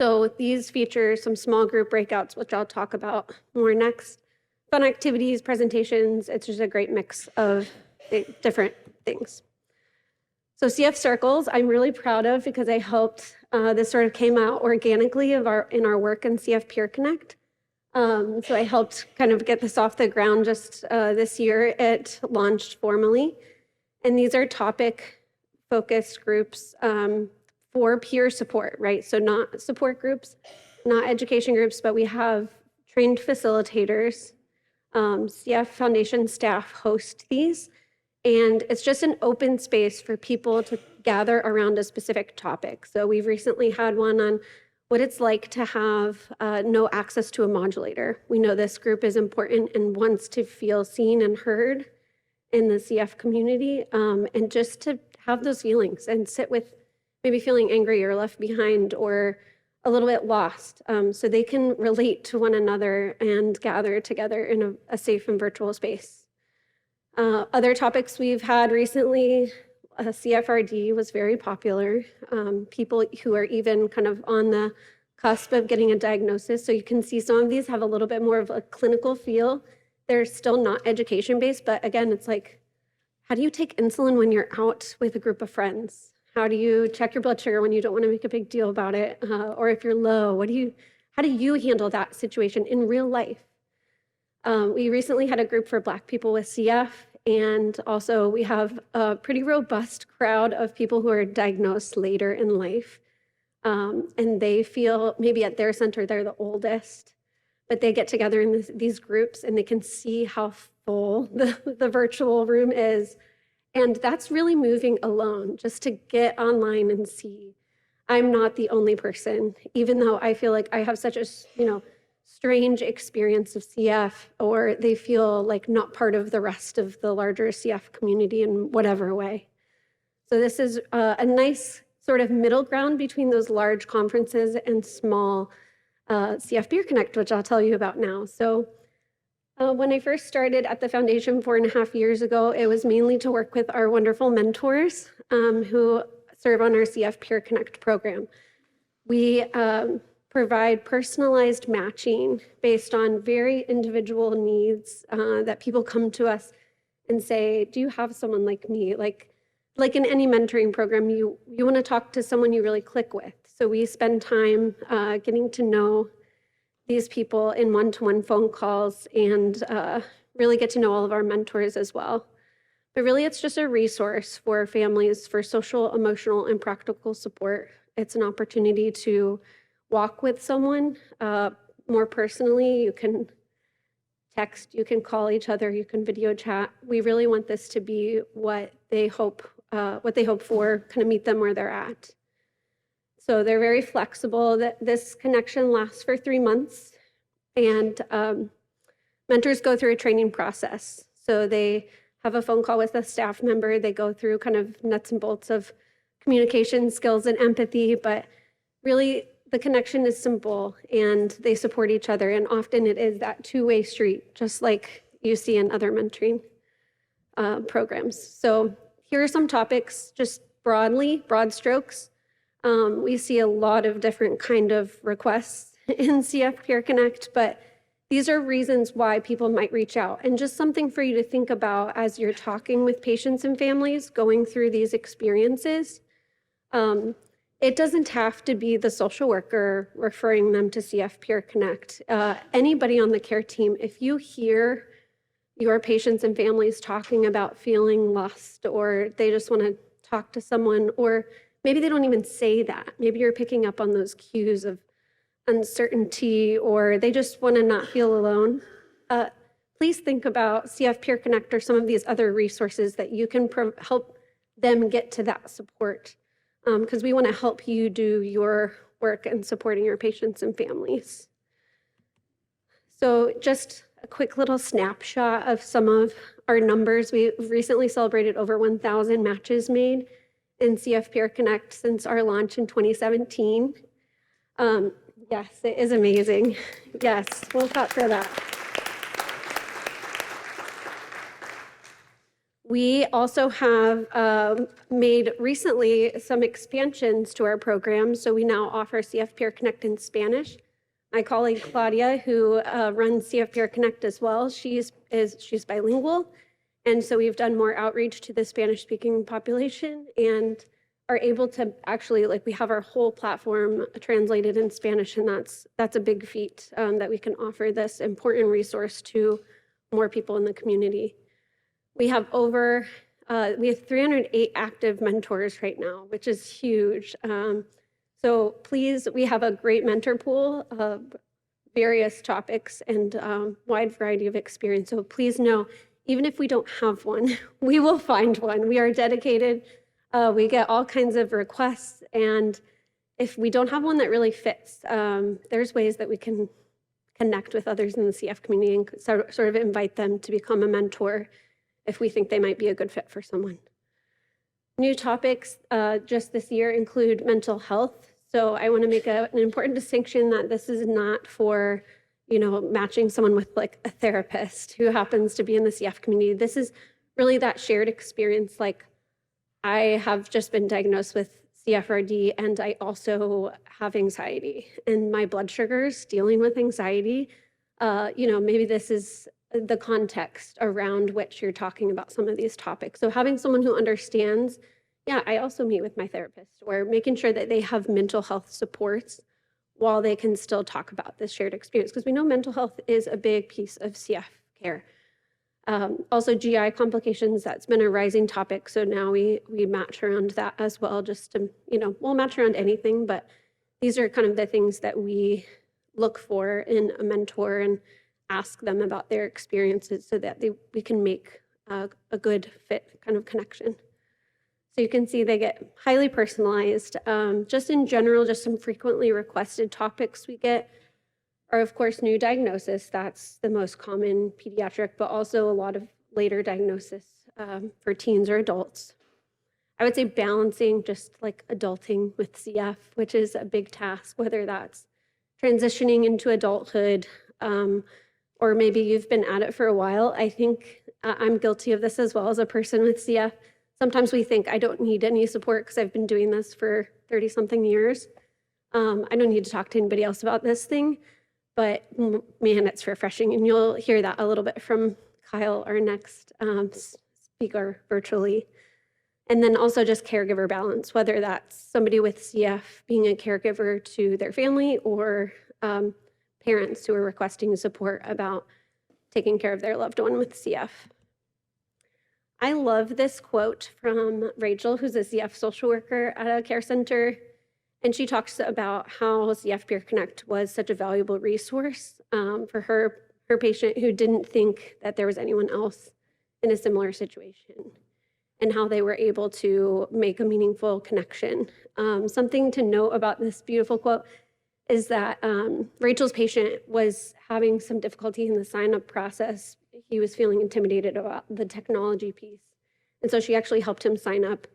So these feature some small group breakouts, which I'll talk about more next. Fun activities, presentations, it's just a great mix of different things. So CF Circles, I'm really proud of because I helped, this sort of came out organically in our work in CF Peer Connect. So I helped kind of get this off the ground just this year. It launched formally. And these are topic focused groups for peer support, right? So not support groups, not education groups, but we have trained facilitators. CF Foundation staff host these, and it's just an open space for people to gather around a specific topic. So we've recently had one on what it's like to have no access to a modulator. We know this group is important and wants to feel seen and heard in the CF community, and just to have those feelings and sit with maybe feeling angry or left behind or a little bit lost, so they can relate to one another and gather together in a safe and virtual space. Other topics we've had recently, CFRD was very popular. People who are even kind of on the cusp of getting a diagnosis. So you can see some of these have a little bit more of a clinical feel. They're still not education-based, but again, it's like, how do you take insulin when you're out with a group of friends? How do you check your blood sugar when you don't want to make a big deal about it? Or if you're low, how do you handle that situation in real life? We recently had a group for Black people with CF, and also we have a pretty robust crowd of people who are diagnosed later in life. And they feel maybe at their center, they're the oldest, but they get together in these groups and they can see how full the virtual room is. And that's really moving alone, just to get online and see I'm not the only person, even though I feel like I have such a, strange experience of CF, or they feel like not part of the rest of the larger CF community in whatever way. So this is a nice sort of middle ground between those large conferences and small CF Peer Connect, which I'll tell you about now. So when I first started at the foundation 4.5 years ago, it was mainly to work with our wonderful mentors who serve on our CF Peer Connect program. We provide personalized matching based on very individual needs that people come to us and say, do you have someone like me? Like in any mentoring program, you want to talk to someone you really click with. So we spend time getting to know these people in one-to-one phone calls and really get to know all of our mentors as well. But really, it's just a resource for families for social, emotional, and practical support. It's an opportunity to walk with someone more personally. You can text, you can call each other, you can video chat. We really want this to be what they hope for, kind of meet them where they're at. So they're very flexible. That this connection lasts for 3 months, and mentors go through a training process. So they have a phone call with a staff member. They go through kind of nuts and bolts of communication skills and empathy, but really the connection is simple and they support each other. And often it is that two-way street, just like you see in other mentoring programs. So here are some topics, just broad strokes. We see a lot of different kind of requests in CF Peer Connect, but these are reasons why people might reach out, and just something for you to think about as you're talking with patients and families going through these experiences. It doesn't have to be the social worker referring them to CF Peer Connect. Anybody on the care team, if you hear your patients and families talking about feeling lost, or they just want to talk to someone, or maybe they don't even say that. Maybe you're picking up on those cues of uncertainty, or they just want to not feel alone. Please think about CF Peer Connect or some of these other resources that you can help them get to that support, because we want to help you do your work in supporting your patients and families. So just a quick little snapshot of some of our numbers. We recently celebrated over 1,000 matches made in CF Peer Connect since our launch in 2017. Yes, it is amazing. Yes, we'll clap for that. We also have made recently some expansions to our program. So we now offer CF Peer Connect in Spanish. My colleague Claudia, who runs CF Peer Connect as well, she's bilingual. And so we've done more outreach to the Spanish-speaking population and are able to actually, like, we have our whole platform translated in Spanish, and that's a big feat that we can offer this important resource to more people in the community. We have we have 308 active mentors right now, which is huge. So please, we have a great mentor pool of various topics and wide variety of experience. So please know, even if we don't have one, we will find one. We are dedicated. We get all kinds of requests. And if we don't have one that really fits, there's ways that we can connect with others in the CF community and sort of invite them to become a mentor if we think they might be a good fit for someone. New topics just this year include mental health. So I want to make an important distinction that this is not for, matching someone with like a therapist who happens to be in the CF community. This is really that shared experience. Like, I have just been diagnosed with CFRD, and I also have anxiety and my blood sugars, dealing with anxiety. Maybe this is the context around which you're talking about some of these topics. So having someone who understands, yeah, I also meet with my therapist, or making sure that they have mental health supports while they can still talk about this shared experience, because we know mental health is a big piece of CF care. Also GI complications, that's been a rising topic. So now we match around that as well, just to, we'll match around anything, but these are kind of the things that we look for in a mentor and ask them about their experiences so that we can make a good fit kind of connection. So you can see they get highly personalized. Just in general, just some frequently requested topics we get are, of course, new diagnosis. That's the most common pediatric, but also a lot of later diagnosis for teens or adults. I would say balancing just like adulting with CF, which is a big task, whether that's transitioning into adulthood, or maybe you've been at it for a while. I think I'm guilty of this as well as a person with CF. Sometimes we think I don't need any support because I've been doing this for 30-something years. I don't need to talk to anybody else about this thing, but man, it's refreshing. And you'll hear that a little bit from Kyle, our next speaker virtually. And then also just caregiver balance, whether that's somebody with CF being a caregiver to their family or parents who are requesting support about taking care of their loved one with CF. I love this quote from Rachel, who's a CF social worker at a care center. And she talks about how CF Peer Connect was such a valuable resource for her patient who didn't think that there was anyone else in a similar situation, and how they were able to make a meaningful connection. Something to note about this beautiful quote is that Rachel's patient was having some difficulty in the sign-up process. He was feeling intimidated about the technology piece. And so she actually helped him sign up.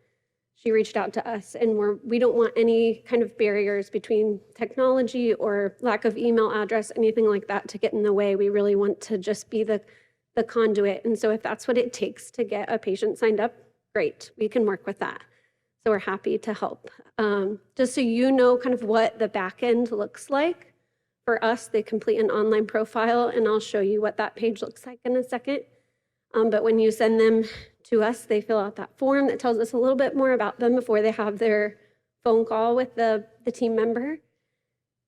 She reached out to us, and we don't want any kind of barriers between technology or lack of email address, anything like that, to get in the way. We really want to just be the conduit. And so if that's what it takes to get a patient signed up, great, we can work with that. So we're happy to help. Just so you know kind of what the back end looks like. For us, they complete an online profile, and I'll show you what that page looks like in a second. But when you send them to us, they fill out that form that tells us a little bit more about them before they have their phone call with the team member.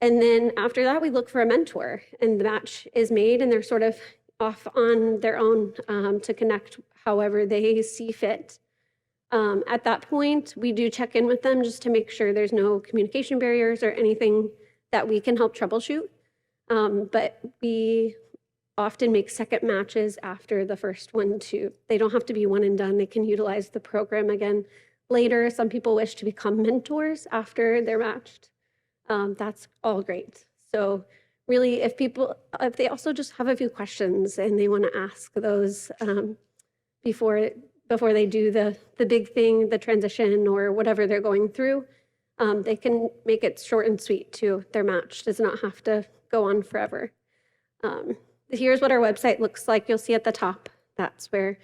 And then after that, we look for a mentor, and the match is made, and they're sort of off on their own to connect however they see fit. At that point, we do check in with them just to make sure there's no communication barriers or anything that we can help troubleshoot. But we often make second matches after the first one too. They don't have to be one and done. They can utilize the program again later. Some people wish to become mentors after they're matched. That's all great. So really, if they also just have a few questions and they want to ask those before they do the big thing, the transition or whatever they're going through, they can make it short and sweet too. Their match does not have to go on forever. Here's what our website looks like. You'll see at the top, that's where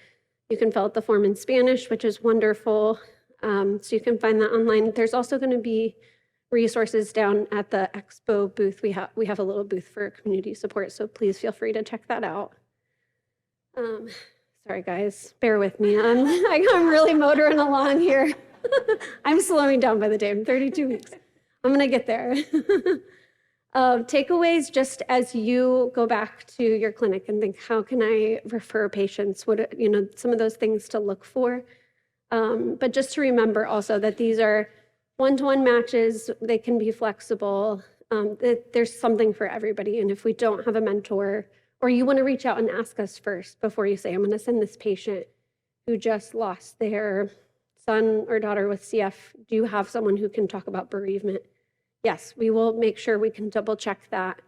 you can fill out the form in Spanish, which is wonderful. So you can find that online. There's also going to be resources down at the expo booth. We have a little booth for community support, so please feel free to check that out. Sorry guys, bear with me. I'm really motoring along here. I'm slowing down by the day. I'm 32 weeks. I'm gonna get there. Takeaways, just as you go back to your clinic and think, how can I refer patients? What, some of those things to look for. But just to remember also that these are one-to-one matches. They can be flexible. There's something for everybody. And if we don't have a mentor, or you want to reach out and ask us first before you say, I'm going to send this patient who just lost their son or daughter with CF, do you have someone who can talk about bereavement? Yes, we will make sure we can double check that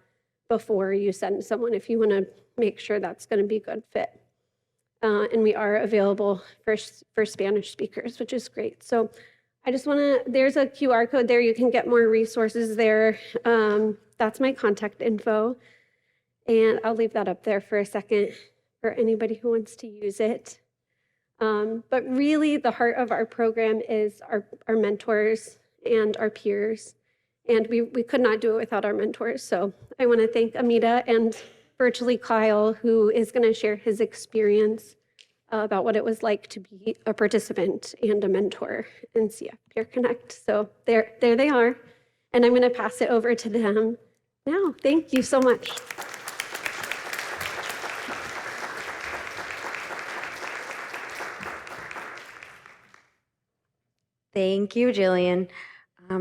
before you send someone if you want to make sure that's going to be a good fit. And we are available for Spanish speakers, which is great. So I just want to, there's a QR code there. You can get more resources there. That's my contact info. And I'll leave that up there for a second for anybody who wants to use it. But really the heart of our program is our mentors and our peers. And we could not do it without our mentors. So I want to thank Amita and virtually Kyle, who is going to share his experience about what it was like to be a participant and a mentor in CF Peer Connect. So there they are. And I'm going to pass it over to them now. Thank you so much. Thank you, Jillian.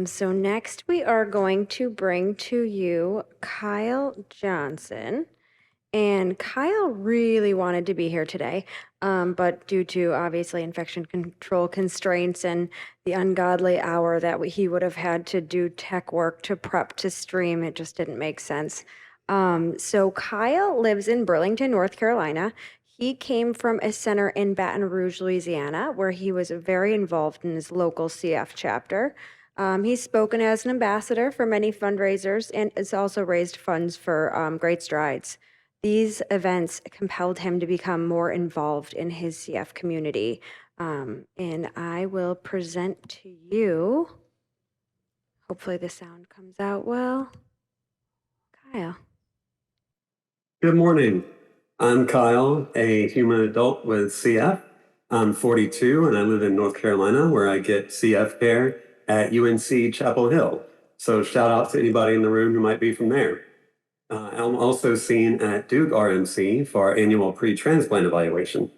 So next we are going to bring to you Kyle Johnson. And Kyle really wanted to be here today, but due to obviously infection control constraints and the ungodly hour that he would have had to do tech work to prep to stream, it just didn't make sense. So Kyle lives in Burlington, North Carolina. He came from a center in Baton Rouge, Louisiana, where he was very involved in his local CF chapter. He's spoken as an ambassador for many fundraisers and has also raised funds for Great Strides. These events compelled him to become more involved in his CF community. And I will present to you, hopefully the sound comes out well, Kyle. Good morning. I'm Kyle, a human adult with CF. I'm 42 and I live in North Carolina where I get CF care at UNC Chapel Hill. So shout out to anybody in the room who might be from there. I'm also seen at Duke RMC for our annual pre-transplant evaluation.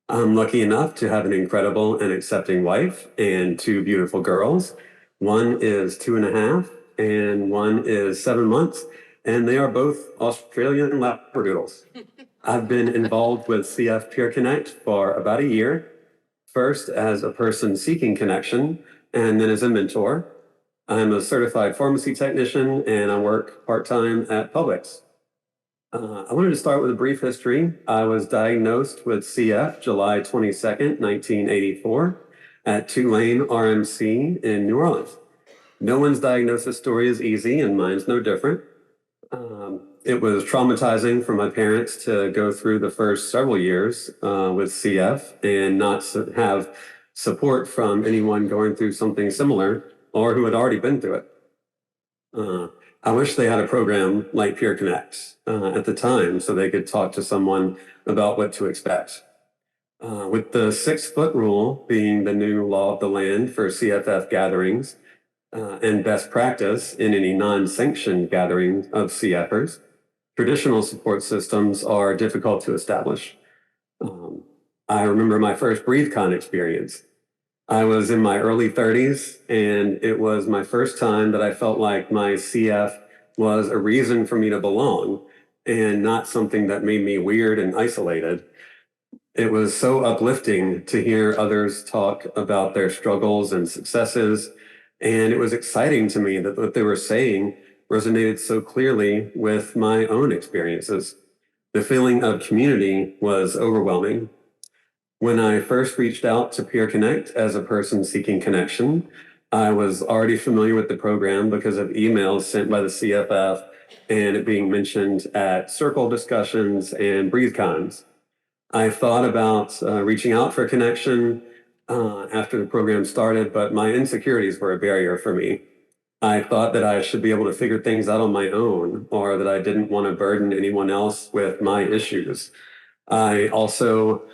I'm lucky enough to have an incredible and accepting wife and two beautiful girls. One is 2.5 and one is 7 months, and they are both Australian Labradoodles. I've been involved with CF Peer Connect for about a year, first as a person seeking connection, and then as a mentor. I'm a certified pharmacy technician and I work part-time at Publix. I wanted to start with a brief history. I was diagnosed with CF July 22nd, 1984 at Tulane RMC in New Orleans. No one's diagnosis story is easy and mine's no different. It was traumatizing for my parents to go through the first several years with CF and not have support from anyone going through something similar or who had already been through it. I wish they had a program like Peer Connect at the time so they could talk to someone about what to expect. With the 6-foot rule being the new law of the land for CFF gatherings and best practice in any non-sanctioned gathering of CFers, traditional support systems are difficult to establish. I remember my first BreatheCon experience. I was in my early 30s, and it was my first time that I felt like my CF was a reason for me to belong and not something that made me weird and isolated. It was so uplifting to hear others talk about their struggles and successes, and it was exciting to me that what they were saying resonated so clearly with my own experiences. The feeling of community was overwhelming. When I first reached out to Peer Connect as a person seeking connection, I was already familiar with the program because of emails sent by the CFF and it being mentioned at circle discussions and BreatheCons. I thought about reaching out for a connection after the program started, but my insecurities were a barrier for me. I thought that I should be able to figure things out on my own, or that I didn't want to burden anyone else with my issues. I also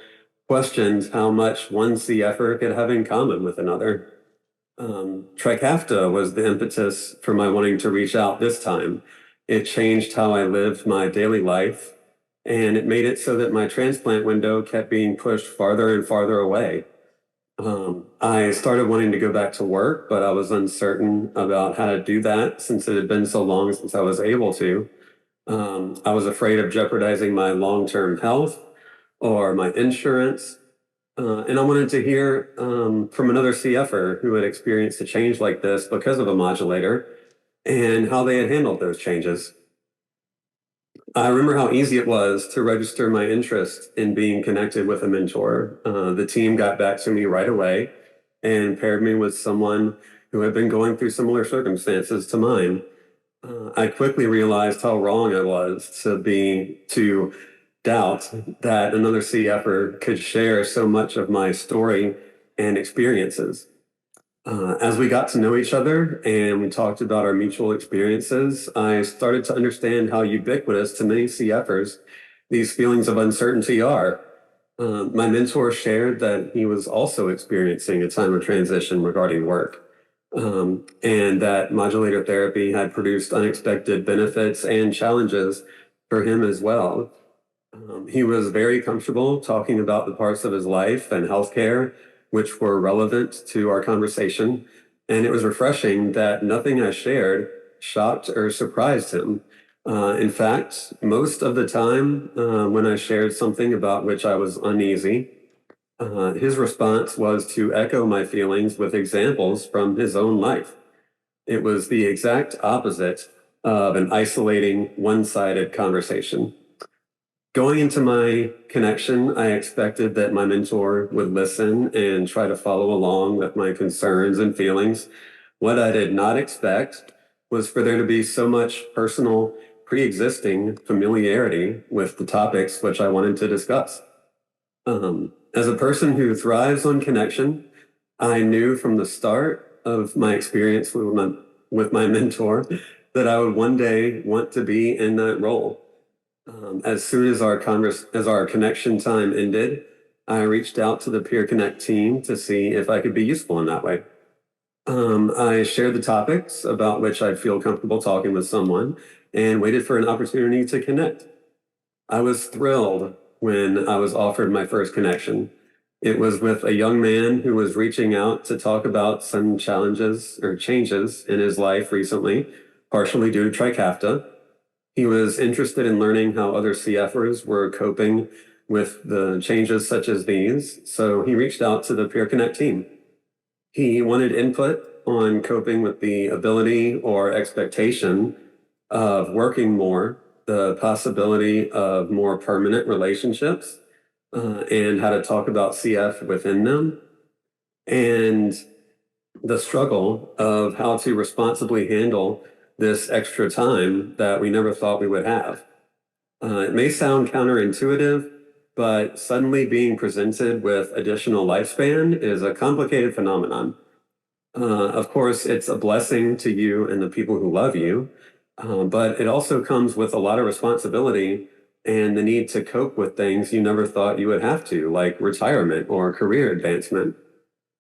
questioned how much one CFer could have in common with another. Trikafta was the impetus for my wanting to reach out this time. It changed how I lived my daily life, and it made it so that my transplant window kept being pushed farther and farther away. I started wanting to go back to work, but I was uncertain about how to do that since it had been so long since I was able to. I was afraid of jeopardizing my long-term health or my insurance. And I wanted to hear from another CFer who had experienced a change like this because of a modulator and how they had handled those changes. I remember how easy it was to register my interest in being connected with a mentor. The team got back to me right away and paired me with someone who had been going through similar circumstances to mine. I quickly realized how wrong I was to doubt that another CFer could share so much of my story and experiences. As we got to know each other and we talked about our mutual experiences, I started to understand how ubiquitous to many CFers these feelings of uncertainty are. My mentor shared that he was also experiencing a time of transition regarding work, and that modulator therapy had produced unexpected benefits and challenges for him as well. He was very comfortable talking about the parts of his life and healthcare which were relevant to our conversation, and it was refreshing that nothing I shared shocked or surprised him. In fact, most of the time when I shared something about which I was uneasy, his response was to echo my feelings with examples from his own life. It was the exact opposite of an isolating, one-sided conversation. Going into my connection, I expected that my mentor would listen and try to follow along with my concerns and feelings. What I did not expect was for there to be so much personal, pre-existing familiarity with the topics which I wanted to discuss. As a person who thrives on connection, I knew from the start of my experience with my mentor that I would one day want to be in that role. As soon as our connection time ended, I reached out to the Peer Connect team to see if I could be useful in that way. I shared the topics about which I'd feel comfortable talking with someone and waited for an opportunity to connect. I was thrilled when I was offered my first connection. It was with a young man who was reaching out to talk about some challenges or changes in his life recently, partially due to Trikafta. He was interested in learning how other CFers were coping with the changes such as these, so he reached out to the Peer Connect team. He wanted input on coping with the ability or expectation of working more, the possibility of more permanent relationships, and how to talk about CF within them, and the struggle of how to responsibly handle this extra time that we never thought we would have. It may sound counterintuitive, but suddenly being presented with additional lifespan is a complicated phenomenon. Of course, it's a blessing to you and the people who love you, but it also comes with a lot of responsibility and the need to cope with things you never thought you would have to, like retirement or career advancement.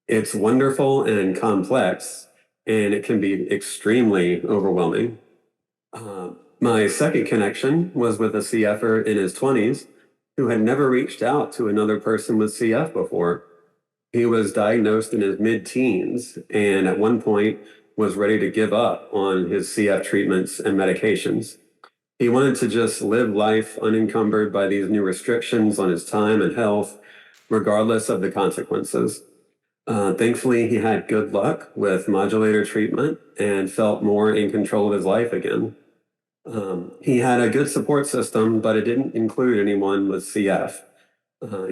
It's wonderful and complex, and it can be extremely overwhelming. My second connection was with a CFer in his 20s who had never reached out to another person with CF before. He was diagnosed in his mid-teens and at one point was ready to give up on his CF treatments and medications. He wanted to just live life unencumbered by these new restrictions on his time and health, regardless of the consequences. Thankfully, he had good luck with modulator treatment and felt more in control of his life again. He had a good support system, but it didn't include anyone with CF.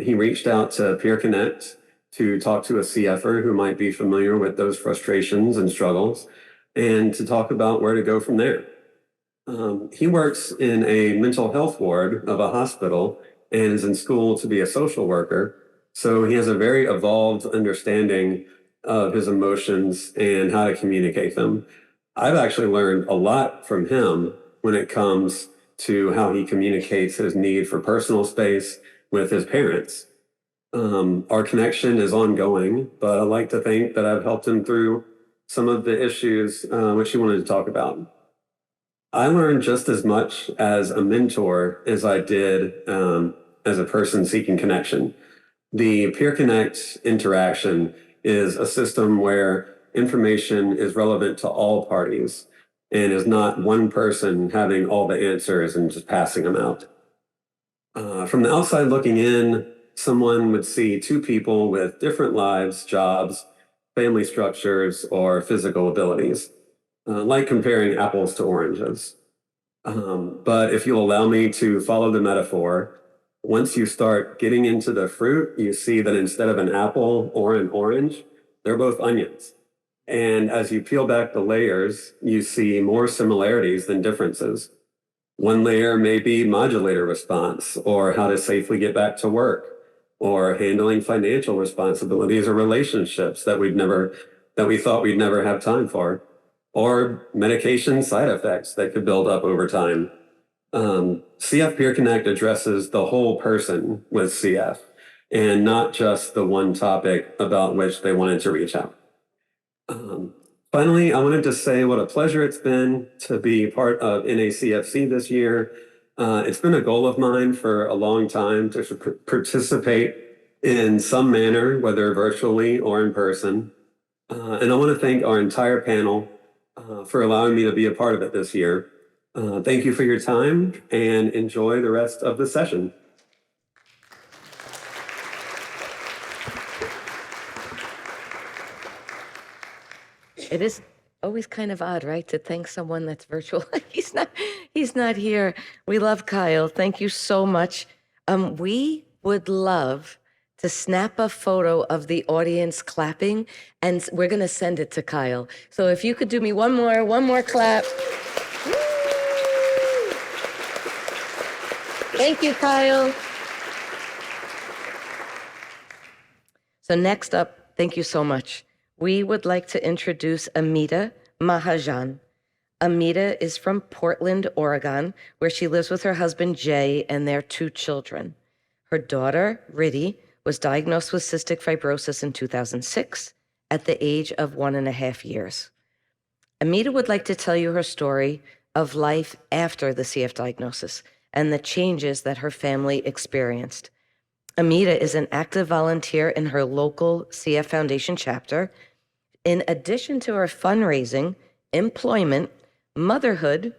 He reached out to Peer Connect to talk to a CFer who might be familiar with those frustrations and struggles, and to talk about where to go from there. He works in a mental health ward of a hospital and is in school to be a social worker. So he has a very evolved understanding of his emotions and how to communicate them. I've actually learned a lot from him when it comes to how he communicates his need for personal space with his parents. Our connection is ongoing, but I like to think that I've helped him through some of the issues which he wanted to talk about. I learned just as much as a mentor as I did as a person seeking connection. The Peer Connect interaction is a system where information is relevant to all parties and is not one person having all the answers and just passing them out. From the outside looking in, someone would see two people with different lives, jobs, family structures, or physical abilities, like comparing apples to oranges. But if you'll allow me to follow the metaphor, once you start getting into the fruit, you see that instead of an apple or an orange, they're both onions. And as you peel back the layers, you see more similarities than differences. One layer may be modulator response, or how to safely get back to work, or handling financial responsibilities or relationships that we thought we'd never have time for, or medication side effects that could build up over time. CF Peer Connect addresses the whole person with CF and not just the one topic about which they wanted to reach out. Finally, I wanted to say what a pleasure it's been to be part of NACFC this year. It's been a goal of mine for a long time to participate in some manner, whether virtually or in person. And I want to thank our entire panel for allowing me to be a part of it this year. Thank you for your time and enjoy the rest of the session. It is always kind of odd, right, to thank someone that's virtual. He's not here. We love Kyle. Thank you so much. We would love to snap a photo of the audience clapping, and we're going to send it to Kyle. So if you could do me one more clap. Woo! Thank you, Kyle. So next up, thank you so much. We would like to introduce Amita Mahajan. Amita is from Portland, Oregon, where she lives with her husband, Jay, and their 2 children. Her daughter, Riddhi, was diagnosed with cystic fibrosis in 2006 at the age of 1.5 years. Amita would like to tell you her story of life after the CF diagnosis and the changes that her family experienced. Amita is an active volunteer in her local CF Foundation chapter. In addition to her fundraising, employment, motherhood,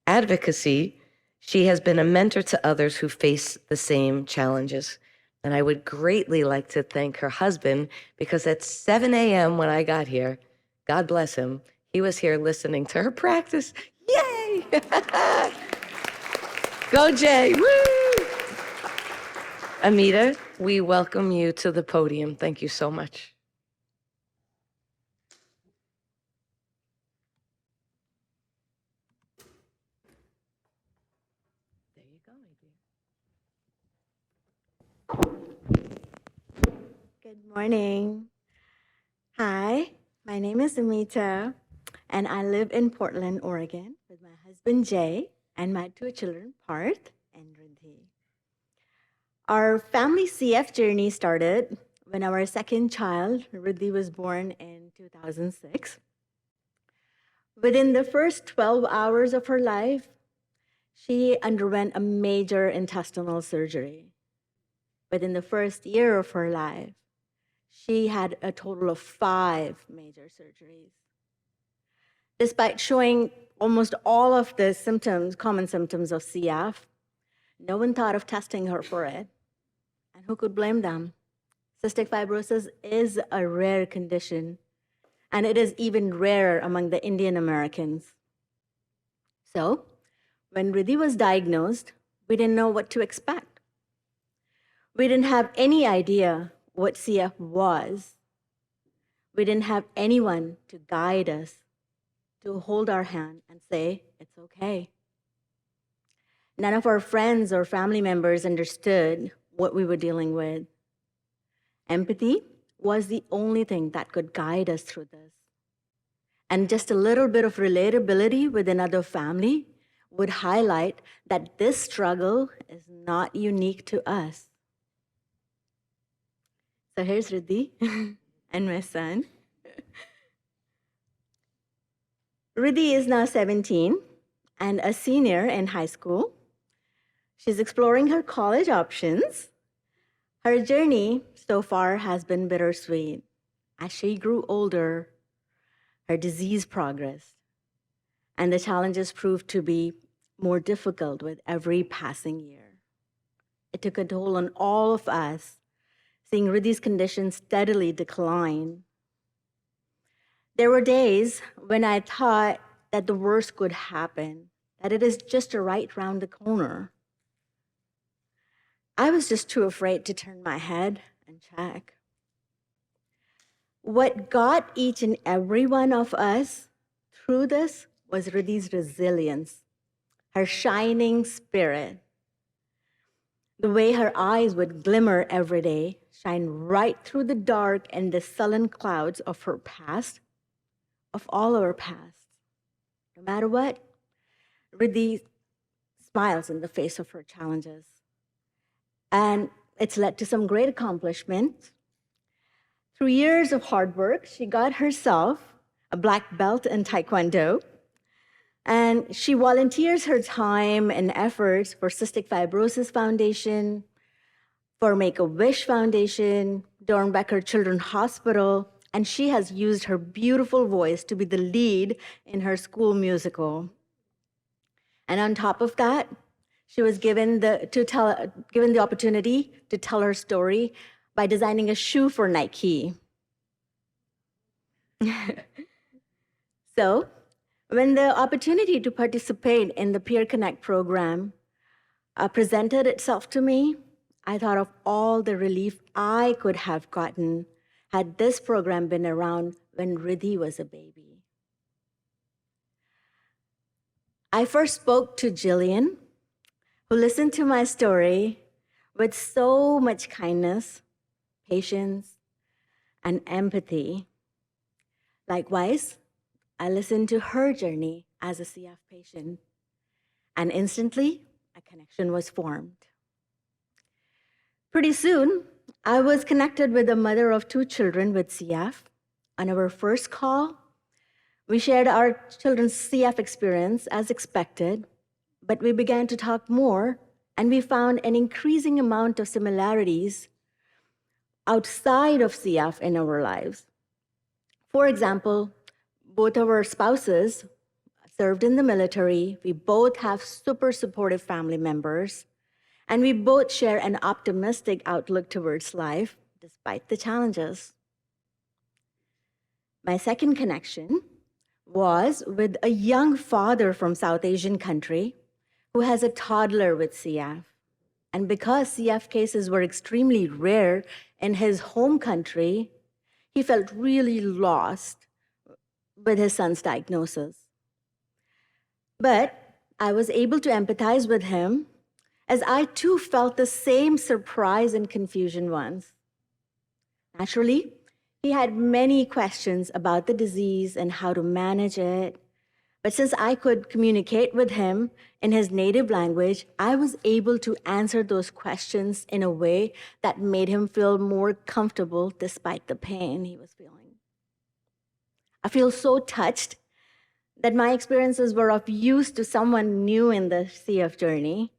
advocacy, she has been a mentor to others who face the same challenges. And I would greatly like to thank her husband, because at 7 a.m. when I got here, God bless him, he was here listening to her practice. Yay! Go, Jay! Woo! Amita, we welcome you to the podium. Thank you so much. There you go, my dear. Good morning. Hi, my name is Amita, and I live in Portland, Oregon, with my husband Jay and my 2 children, Parth and Riddhi. Our family CF journey started when our second child, Riddhi, was born in 2006. Within the first 12 hours of her life, she underwent a major intestinal surgery. Within the first year of her life, she had a total of 5 major surgeries. Despite showing almost all of the symptoms, common symptoms of CF, no one thought of testing her for it. And who could blame them? Cystic fibrosis is a rare condition, and it is even rarer among the Indian Americans. So, when Riddhi was diagnosed, we didn't know what to expect. We didn't have any idea what CF was. We didn't have anyone to guide us, to hold our hand and say, it's okay. None of our friends or family members understood what we were dealing with. Empathy was the only thing that could guide us through this. And just a little bit of relatability with another family would highlight that this struggle is not unique to us. So here's Riddhi and my son. Riddhi is now 17 and a senior in high school. She's exploring her college options. Her journey so far has been bittersweet. As she grew older, her disease progressed, and the challenges proved to be more difficult with every passing year. It took a toll on all of us, seeing Riddhi's condition steadily decline. There were days when I thought that the worst could happen, that it is just right round the corner. I was just too afraid to turn my head and check. What got each and every one of us through this was Riddhi's resilience, her shining spirit. The way her eyes would glimmer every day, shine right through the dark and the sullen clouds of her past, of all our past. No matter what, Riddhi smiles in the face of her challenges. And it's led to some great accomplishments. Through years of hard work, she got herself a black belt in Taekwondo. And she volunteers her time and efforts for Cystic Fibrosis Foundation, for Make-A-Wish Foundation, Dornbecker Children's Hospital, and she has used her beautiful voice to be the lead in her school musical. And on top of that, she was given the opportunity to tell her story by designing a shoe for Nike. So, when the opportunity to participate in the Peer Connect program presented itself to me, I thought of all the relief I could have gotten had this program been around when Riddhi was a baby. I first spoke to Jillian, who listened to my story with so much kindness, patience, and empathy. Likewise, I listened to her journey as a CF patient, and instantly, a connection was formed. Pretty soon, I was connected with a mother of 2 children with CF. On our first call, we shared our children's CF experience as expected, but we began to talk more, and we found an increasing amount of similarities outside of CF in our lives. For example, both of our spouses served in the military. We both have super supportive family members, and we both share an optimistic outlook towards life despite the challenges. My second connection was with a young father from South Asian country who has a toddler with CF. And because CF cases were extremely rare in his home country, he felt really lost with his son's diagnosis. But I was able to empathize with him, as I too felt the same surprise and confusion once. Naturally, he had many questions about the disease and how to manage it. But since I could communicate with him in his native language, I was able to answer those questions in a way that made him feel more comfortable despite the pain he was feeling. I feel so touched that my experiences were of use to someone new in the CF journey.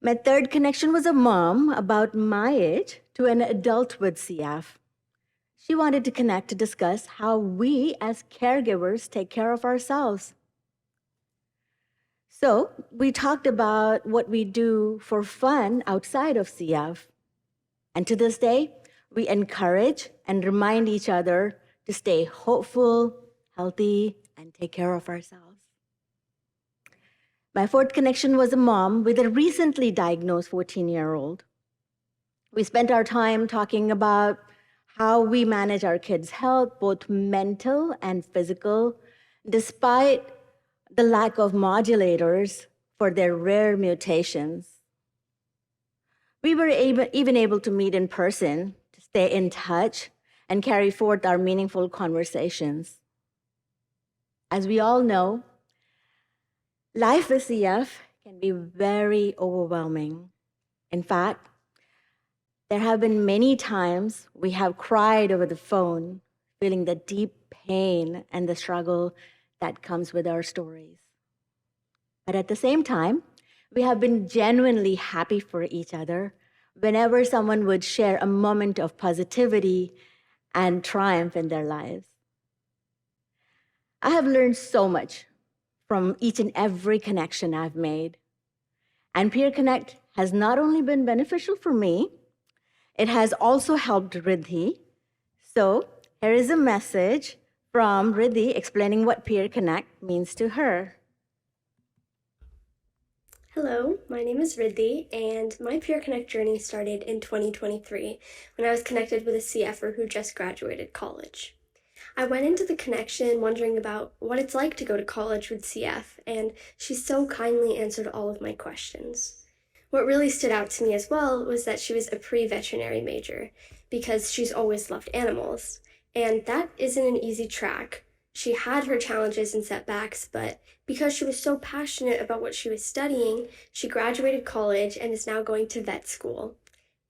My third connection was a mom about my age to an adult with CF. She wanted to connect to discuss how we as caregivers take care of ourselves. So we talked about what we do for fun outside of CF. And to this day, we encourage and remind each other to stay hopeful, healthy, and take care of ourselves. My fourth connection was a mom with a recently diagnosed 14-year-old. We spent our time talking about how we manage our kids' health, both mental and physical, despite the lack of modulators for their rare mutations. We were even able to meet in person to stay in touch and carry forth our meaningful conversations. As we all know, life with CF can be very overwhelming. In fact, there have been many times we have cried over the phone, feeling the deep pain and the struggle that comes with our stories. But at the same time, we have been genuinely happy for each other whenever someone would share a moment of positivity and triumph in their lives. I have learned so much from each and every connection I've made. And Peer Connect has not only been beneficial for me, it has also helped Riddhi. So here is a message from Riddhi explaining what Peer Connect means to her. Hello, my name is Riddhi, and my Peer Connect journey started in 2023 when I was connected with a CFer who just graduated college. I went into the connection wondering about what it's like to go to college with CF, and she so kindly answered all of my questions. What really stood out to me as well was that she was a pre-veterinary major, because she's always loved animals, and that isn't an easy track. She had her challenges and setbacks, but because she was so passionate about what she was studying, she graduated college and is now going to vet school.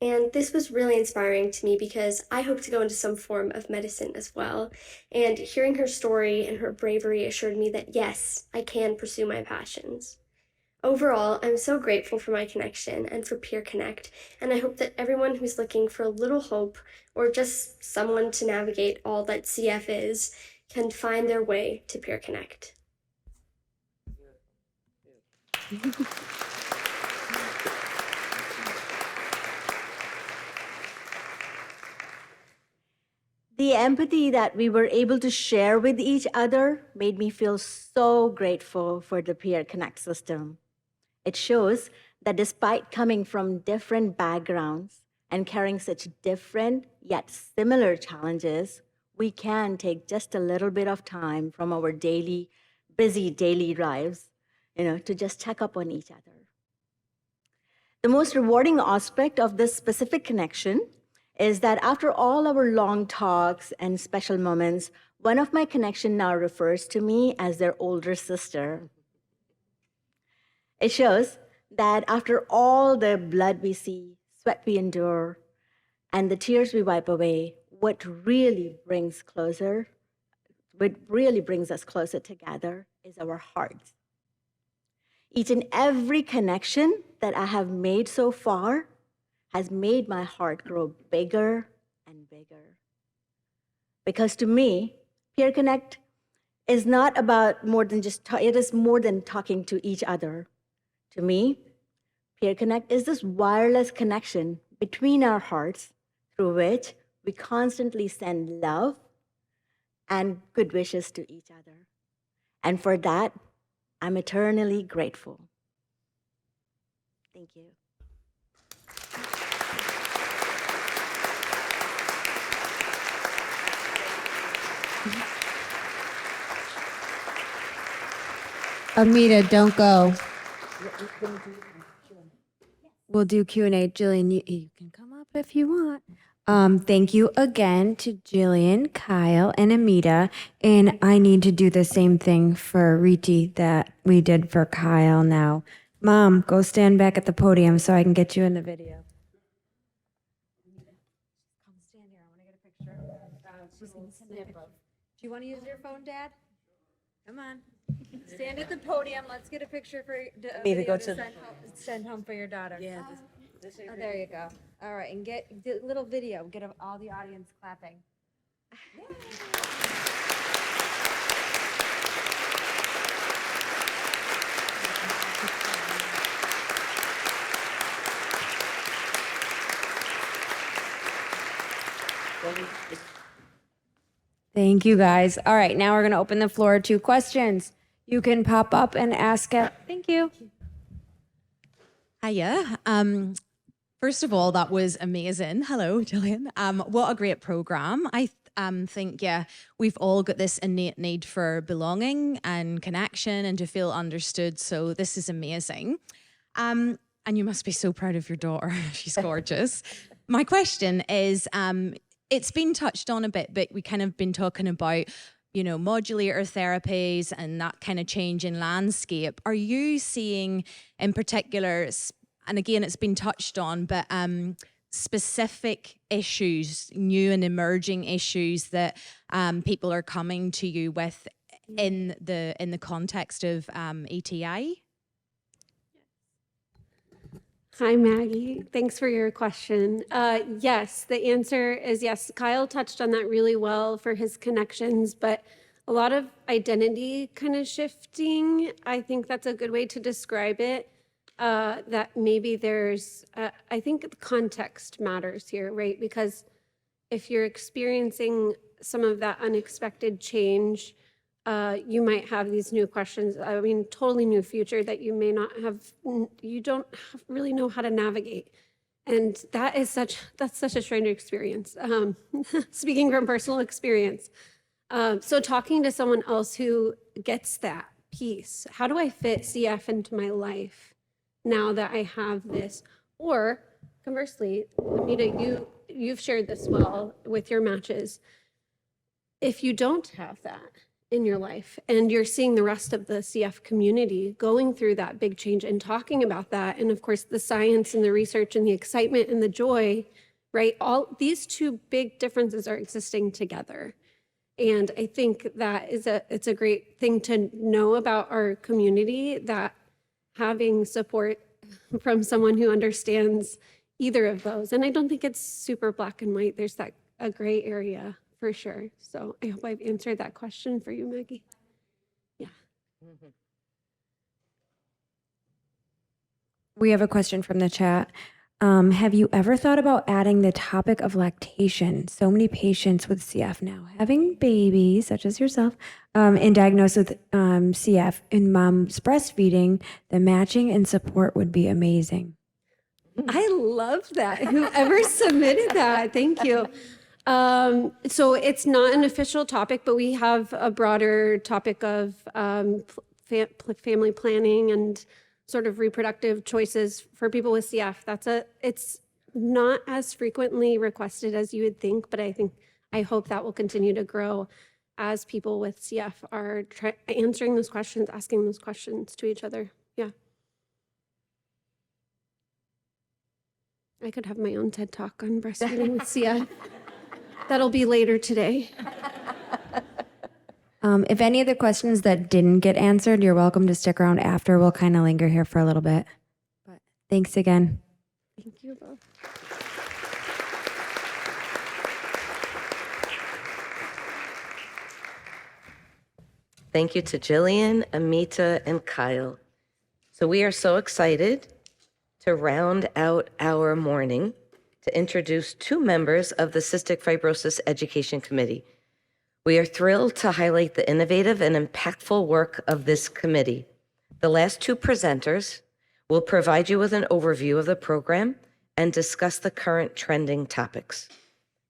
And this was really inspiring to me because I hope to go into some form of medicine as well. And hearing her story and her bravery assured me that yes, I can pursue my passions. Overall, I'm so grateful for my connection and for Peer Connect, and I hope that everyone who's looking for a little hope or just someone to navigate all that CF is can find their way to Peer Connect. The empathy that we were able to share with each other made me feel so grateful for the Peer Connect system. It shows that despite coming from different backgrounds and carrying such different yet similar challenges, we can take just a little bit of time from our busy daily lives, to just check up on each other. The most rewarding aspect of this specific connection is that after all our long talks and special moments, one of my connection now refers to me as their older sister. It shows that after all the blood we see, sweat we endure, and the tears we wipe away, what really brings us closer together is our hearts. Each and every connection that I have made so far has made my heart grow bigger and bigger. Because to me, Peer Connect is not about it is more than talking to each other. To me, Peer Connect is this wireless connection between our hearts through which we constantly send love and good wishes to each other. And for that, I'm eternally grateful. Thank you. Amita, don't go. We'll do Q&A. Jillian, you can come up if you want. Thank you again to Jillian, Kyle, and Amita. And I need to do the same thing for Riti that we did for Kyle now. Mom, go stand back at the podium so I can get you in the video. Come stand here. I want to get a picture. Do you want to use your phone, Dad? Come on. Stand at the podium. Let's get a picture for send home for your daughter. Yeah. Oh, there you go. All right, and get a little video. Get all the audience clapping. Thank you, guys. All right, now we're going to open the floor to questions. You can pop up and ask it. Thank you. Hiya. First of all, that was amazing. Hello, Gillian. What a great program. I think, yeah, we've all got this innate need for belonging and connection and to feel understood. So this is amazing. And you must be so proud of your daughter. She's gorgeous. My question is, it's been touched on a bit, but we kind of been talking about, you know, modulator therapies and that kind of change in landscape. Are you seeing in particular, and again, it's been touched on, but specific issues, new and emerging issues that people are coming to you with in the context of ATI? Hi, Maggie. Thanks for your question. Yes, the answer is yes. Kyle touched on that really well for his connections, but a lot of identity kind of shifting. I think that's a good way to describe it. That maybe there's, I think context matters here, right? Because if you're experiencing some of that unexpected change, you might have these new questions. I mean, totally new future that you may not have, you don't really know how to navigate. And that's such a strange experience. Speaking from personal experience. So talking to someone else who gets that piece, how do I fit CF into my life now that I have this? Or conversely, Amita, you've shared this well with your matches. If you don't have that in your life and you're seeing the rest of the CF community going through that big change and talking about that, and of course the science and the research and the excitement and the joy, right? All these two big differences are existing together. And I think that it's a great thing to know about our community, that having support from someone who understands either of those. And I don't think it's super black and white. There's a gray area for sure. So I hope I've answered that question for you, Maggie. Yeah. We have a question from the chat. Have you ever thought about adding the topic of lactation? So many patients with CF now having babies, such as yourself, and diagnosed with CF, and mom's breastfeeding, the matching and support would be amazing. I love that. Whoever submitted that, thank you. So it's not an official topic, but we have a broader topic of family planning and sort of reproductive choices for people with CF. It's not as frequently requested as you would think, but I hope that will continue to grow as people with CF are answering those questions, asking those questions to each other. Yeah. I could have my own TED Talk on breastfeeding with CF. That'll be later today. If any of the questions that didn't get answered, you're welcome to stick around after. We'll kind of linger here for a little bit. But thanks again. Thank you both. Thank you to Jillian, Amita, and Kyle. So we are so excited to round out our morning to introduce two members of the Cystic Fibrosis Education Committee. We are thrilled to highlight the innovative and impactful work of this committee. The last two presenters will provide you with an overview of the program and discuss the current trending topics.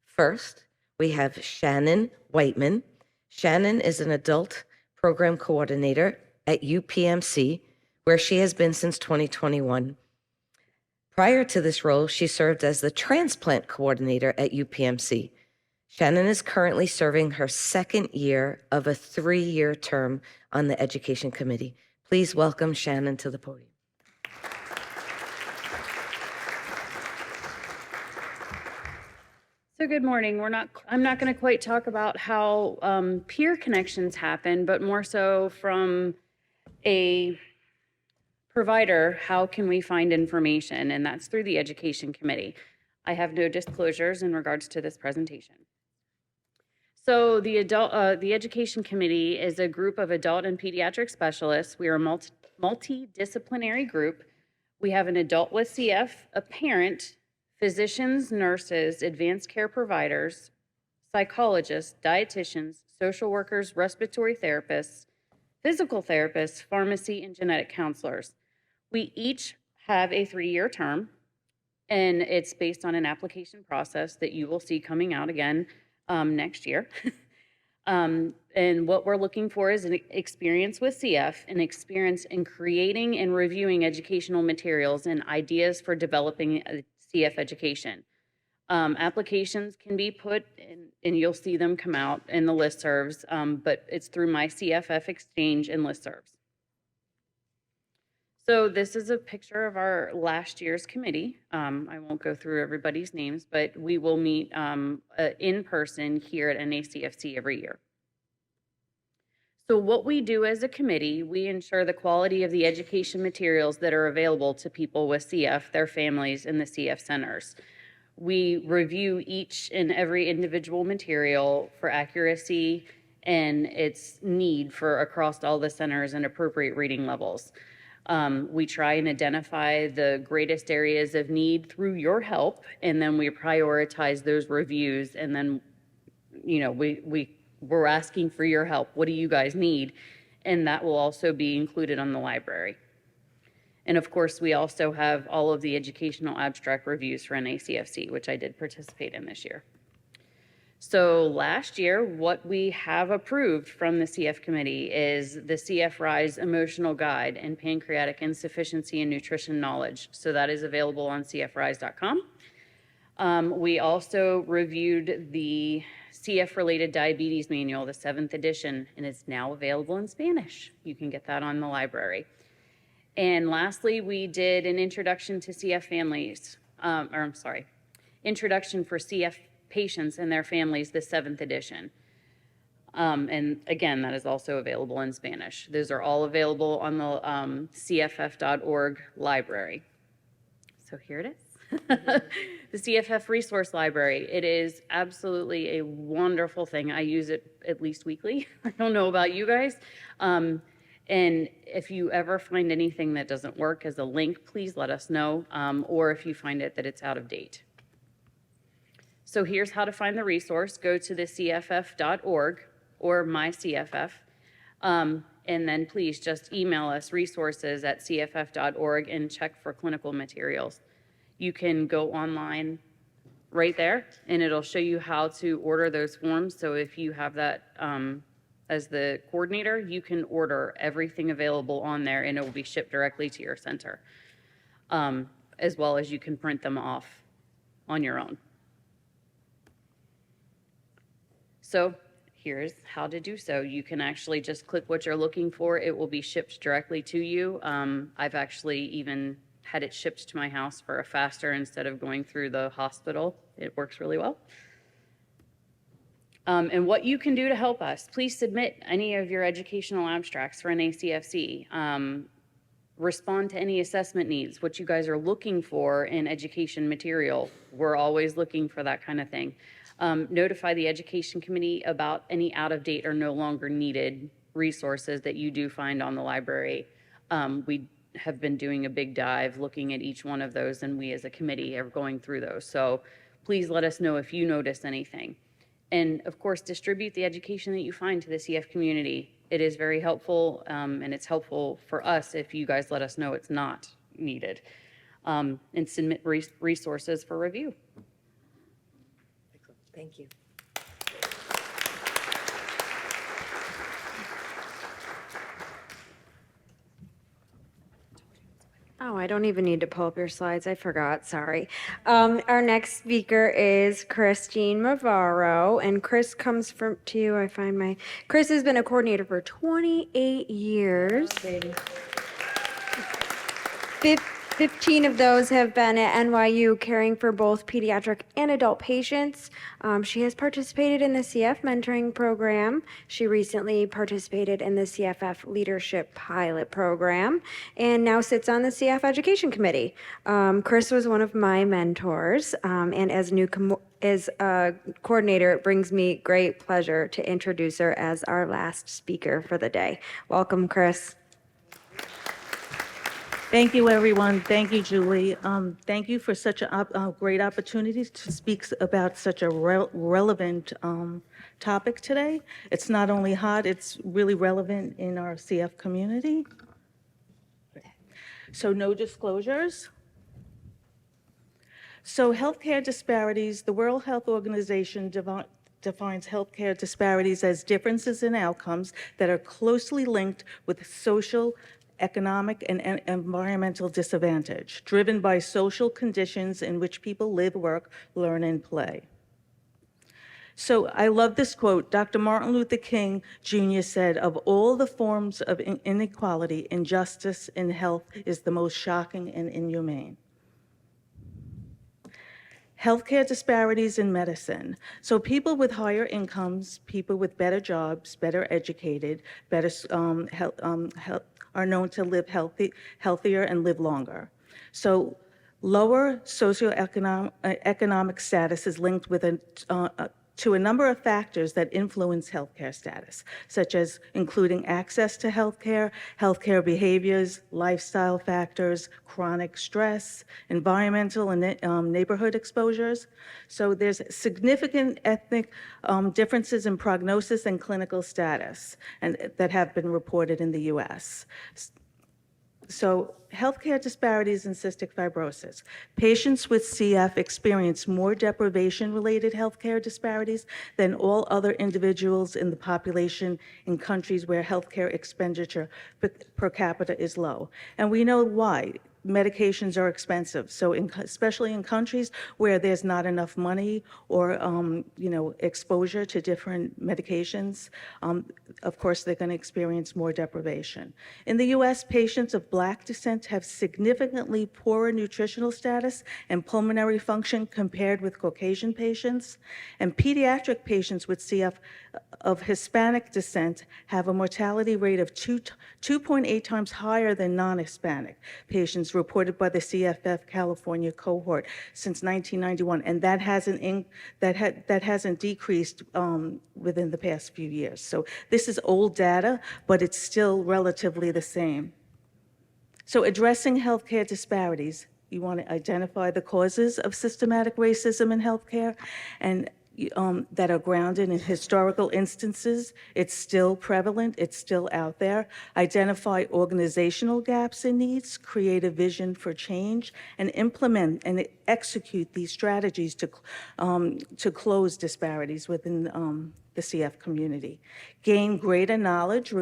First, we have Shannon Whiteman. Shannon is an adult program coordinator at UPMC, where she has been since 2021. Prior to this role, she served as the transplant coordinator at UPMC. Shannon is currently serving her second year of a 3-year term on the Education Committee. Please welcome Shannon to the podium. So good morning. I'm not going to quite talk about how peer connections happen, but more so from a provider, how can we find information? And that's through the Education Committee. I have no disclosures in regards to this presentation. So the Education Committee is a group of adult and pediatric specialists. We are a multidisciplinary group. We have an adult with CF, a parent, physicians, nurses, advanced care providers, psychologists, dietitians, social workers, respiratory therapists, physical therapists, pharmacy, and genetic counselors. We each have a 3-year term, and it's based on an application process that you will see coming out again next year. And what we're looking for is an experience with CF, an experience in creating and reviewing educational materials and ideas for developing a CF education. Applications can be put in, and you'll see them come out in the listservs, but it's through my CFF exchange and listservs. So this is a picture of our last year's committee. I won't go through everybody's names, but we will meet in person here at NACFC every year. So what we do as a committee, we ensure the quality of the education materials that are available to people with CF, their families, and the CF centers. We review each and every individual material for accuracy and its need for across all the centers and appropriate reading levels. We try and identify the greatest areas of need through your help, and then we prioritize those reviews, and then, you know, we're asking for your help. What do you guys need? And that will also be included on the library. And of course, we also have all of the educational abstract reviews for NACFC, which I did participate in this year. So last year, what we have approved from the CF committee is the CF Rise Emotional Guide and Pancreatic Insufficiency and Nutrition Knowledge. So that is available on cfrise.com. We also reviewed the CF-related diabetes manual, the 7th edition, and it's now available in Spanish. You can get that on the library. And lastly, we did an introduction to CF families, introduction for CF patients and their families, the 7th edition. And again, that is also available in Spanish. Those are all available on the cff.org library. So here it is. The CFF Resource Library. It is absolutely a wonderful thing. I use it at least weekly. I don't know about you guys. And if you ever find anything that doesn't work as a link, please let us know, or if you find it that it's out of date. So here's how to find the resource. Go to the cff.org or myCFF, and then please just email us resources@cff.org and check for clinical materials. You can go online right there, and it'll show you how to order those forms. So if you have that as the coordinator, you can order everything available on there, and it will be shipped directly to your center, as well as you can print them off on your own. So here's how to do so. You can actually just click what you're looking for. It will be shipped directly to you. I've actually even had it shipped to my house for a faster instead of going through the hospital. It works really well. And what you can do to help us, please submit any of your educational abstracts for NACFC. Respond to any assessment needs, what you guys are looking for in education material. We're always looking for that kind of thing. Notify the education committee about any out-of-date or no longer needed resources that you do find on the library. We have been doing a big dive looking at each one of those, and we as a committee are going through those. So please let us know if you notice anything. And of course, distribute the education that you find to the CF community. It is very helpful, and it's helpful for us if you guys let us know it's not needed. And submit resources for review. Thank you. Oh, I don't even need to pull up your slides. I forgot. Sorry. Our next speaker is Christine Mavaro, and Chris comes from to you. Chris has been a coordinator for 28 years. Baby. 15 of those have been at NYU caring for both pediatric and adult patients. She has participated in the CF mentoring program. She recently participated in the CFF leadership pilot program and now sits on the CF education committee. Chris was one of my mentors, and as a coordinator, it brings me great pleasure to introduce her as our last speaker for the day. Welcome, Chris. Thank you, everyone. Thank you, Julie. Thank you for such a great opportunity to speak about such a relevant topic today. It's not only hot, it's really relevant in our CF community. So no disclosures. So healthcare disparities, the World Health Organization defines healthcare disparities as differences in outcomes that are closely linked with social, economic, and environmental disadvantage, driven by social conditions in which people live, work, learn, and play. So I love this quote. Dr. Martin Luther King Jr. said, "Of all the forms of inequality, injustice in health is the most shocking and inhumane." Healthcare disparities in medicine. So people with higher incomes, people with better jobs, better educated, better are known to live healthier and live longer. So lower socioeconomic status is linked with to a number of factors that influence healthcare status, such as including access to healthcare, healthcare behaviors, lifestyle factors, chronic stress, environmental and neighborhood exposures. So there's significant ethnic differences in prognosis and clinical status that have been reported in the US. So healthcare disparities in cystic fibrosis. Patients with CF experience more deprivation-related healthcare disparities than all other individuals in the population in countries where healthcare expenditure per capita is low. And we know why. Medications are expensive. So especially in countries where there's not enough money or exposure to different medications, of course, they're going to experience more deprivation. In the US, patients of Black descent have significantly poorer nutritional status and pulmonary function compared with Caucasian patients. And pediatric patients with CF of Hispanic descent have a mortality rate of 2.8 times higher than non-Hispanic patients reported by the CFF California cohort since 1991, and that hasn't decreased within the past few years. So this is old data, but it's still relatively the same. So addressing healthcare disparities, you want to identify the causes of systematic racism in healthcare and that are grounded in historical instances. It's still prevalent, it's still out there. Identify organizational gaps and needs, create a vision for change, and implement and execute these strategies to close disparities within the CF community. Gain greater knowledge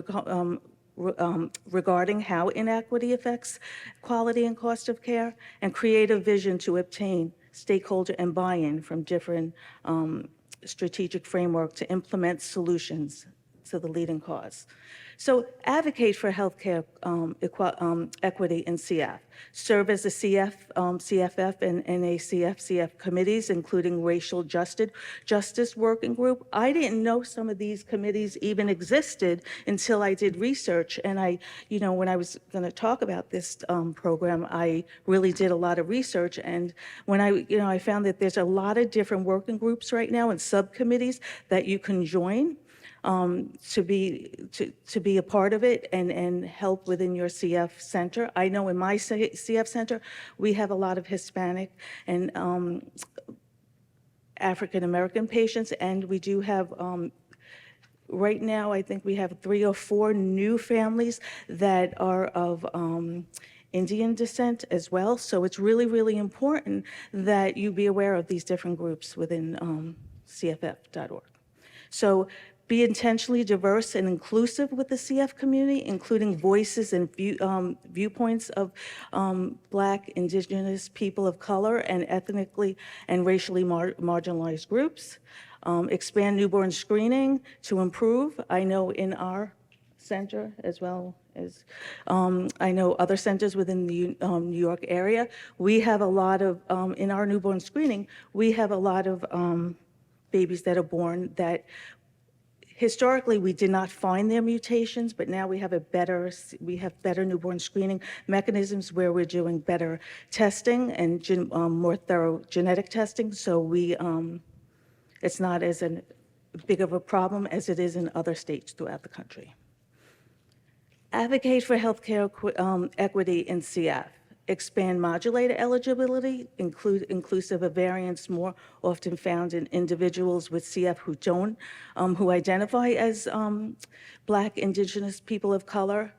regarding how inequity affects quality and cost of care, and create a vision to obtain stakeholder and buy-in from different strategic framework to implement solutions to the leading cause. So advocate for healthcare equity in CF. Serve as the CFF and NACFC committees, including Racial Justice Working Group. I didn't know some of these committees even existed until I did research. And when I was going to talk about this program, I really did a lot of research. And when I found that there's a lot of different working groups right now and subcommittees that you can join. To be a part of it and help within your CF center. I know in my CF center, we have a lot of Hispanic and African American patients, and we do have, right now, I think we have 3 or 4 new families that are of Indian descent as well. So it's really, really important that you be aware of these different groups within CFF.org. So be intentionally diverse and inclusive with the CF community, including voices and viewpoints of Black, Indigenous, people of color, and ethnically and racially marginalized groups. Expand newborn screening to improve. I know in our center, as well as I know other centers within the New York area, we have a lot of, in our newborn screening, we have a lot of babies that are born that historically, we did not find their mutations, but now we have better newborn screening mechanisms where we're doing better testing and more thorough genetic testing. So it's not as big of a problem as it is in other states throughout the country. Advocate for healthcare equity in CF. Expand modulator eligibility, inclusive of variants more often found in individuals with CF who identify as Black, Indigenous, people of color.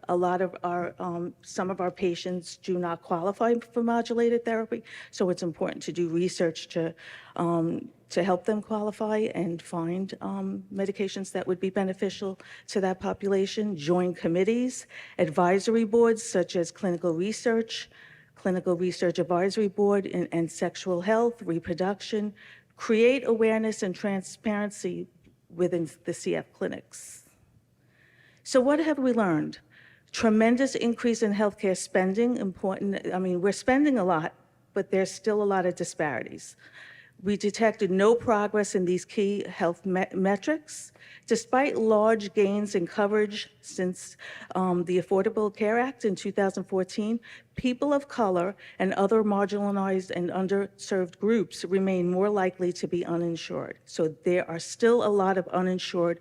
Some of our patients do not qualify for modulated therapy, so it's important to do research to help them qualify and find medications that would be beneficial to that population. Join committees, advisory boards such as Clinical Research Advisory Board, and Sexual Health, Reproduction. Create awareness and transparency within the CF clinics. So what have we learned? Tremendous increase in healthcare spending, important. I mean, we're spending a lot, but there's still a lot of disparities. We detected no progress in these key health metrics. Despite large gains in coverage since the Affordable Care Act in 2014, people of color and other marginalized and underserved groups remain more likely to be uninsured. So there are still a lot of uninsured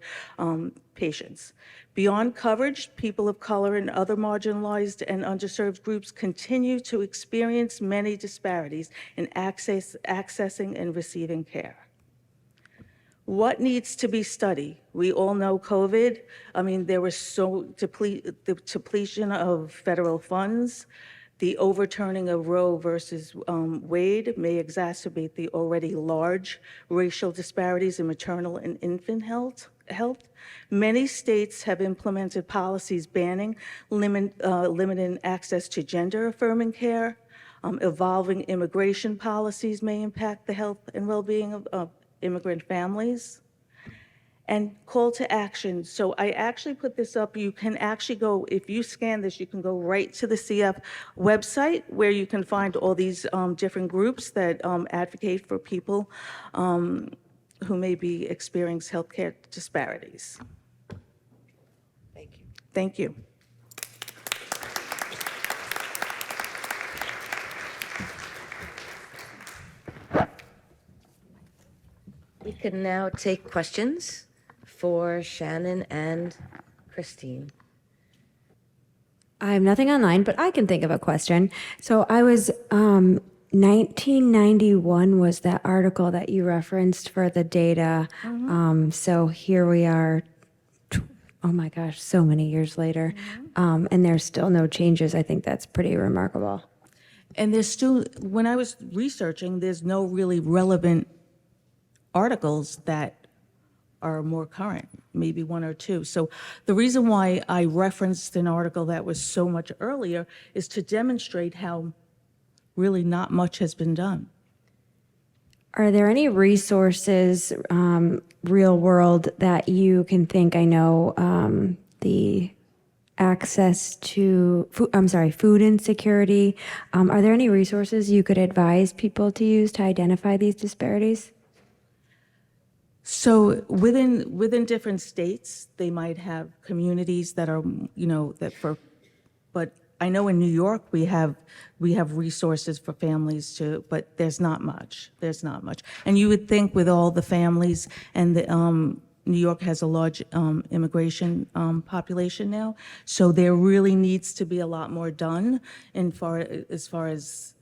patients. Beyond coverage, people of color and other marginalized and underserved groups continue to experience many disparities in accessing and receiving care. What needs to be studied? We all know COVID. I mean, there was the depletion of federal funds. The overturning of Roe versus Wade may exacerbate the already large racial disparities in maternal and infant health. Many states have implemented policies banning limiting access to gender-affirming care. Evolving immigration policies may impact the health and well-being of immigrant families. And call to action. So I actually put this up. You can actually go, if you scan this, you can go right to the CF website where you can find all these different groups that advocate for people who may be experiencing healthcare disparities. Thank you. Thank you. We can now take questions for Shannon and Christine. I have nothing online, but I can think of a question. So I was, 1991 was that article that you referenced for the data. So here we are, oh my gosh, so many years later. And there's still no changes. I think that's pretty remarkable. And there's still, when I was researching, there's no really relevant articles that are more current, maybe one or two. So the reason why I referenced an article that was so much earlier is to demonstrate how really not much has been done. Are there any resources, real world, that you can think? I know the access to, food insecurity. Are there any resources you could advise people to use to identify these disparities? So within different states, they might have communities that are, but I know in New York we have resources for families too, but there's not much. And you would think with all the families and New York has a large immigration population now, so there really needs to be a lot more done as far as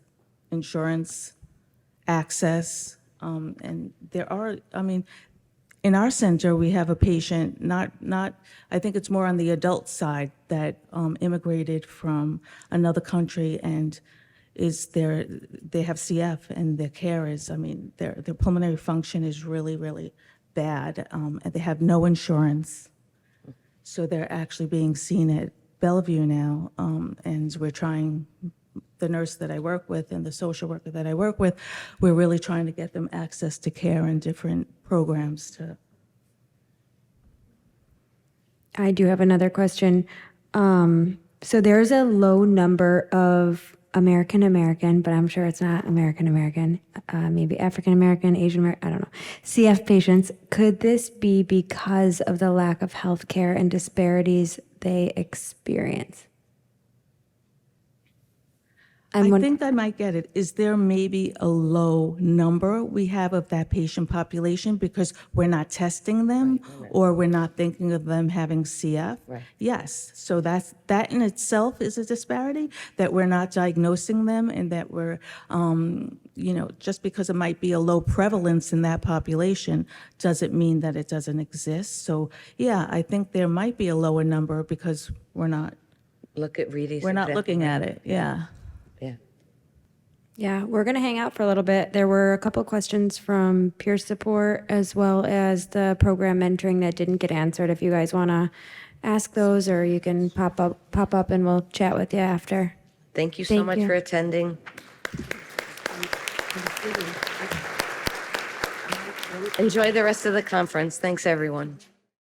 insurance, access, and there are, in our center, we have a patient, I think it's more on the adult side, that immigrated from another country and they have CF, and their care is, their pulmonary function is really, really bad, and they have no insurance. So they're actually being seen at Bellevue now, and we're trying, the nurse that I work with and the social worker that I work with, we're really trying to get them access to care and different programs to. I do have another question. So there's a low number of American, but I'm sure it's not American, maybe African-American, Asian-American, I don't know, CF patients. Could this be because of the lack of health care and disparities they experience? And I when, think I might get it. Is there maybe a low number we have of that patient population because we're not testing them or we're not thinking of them having CF? Right. Yes. So that in itself is a disparity, that we're not diagnosing them and that we're, just because it might be a low prevalence in that population doesn't mean that it doesn't exist. So yeah, I think there might be a lower number because we're not Look at Reedy's. looking at it. Yeah. Yeah. yeah, we're going to hang out for a little bit. There were a couple questions from peer support as well as the program mentoring that didn't get answered. If you guys want to ask those, or you can pop up and we'll chat with you after. Thank you so Thank much you. for attending. Enjoy the rest of the conference. Thanks, everyone.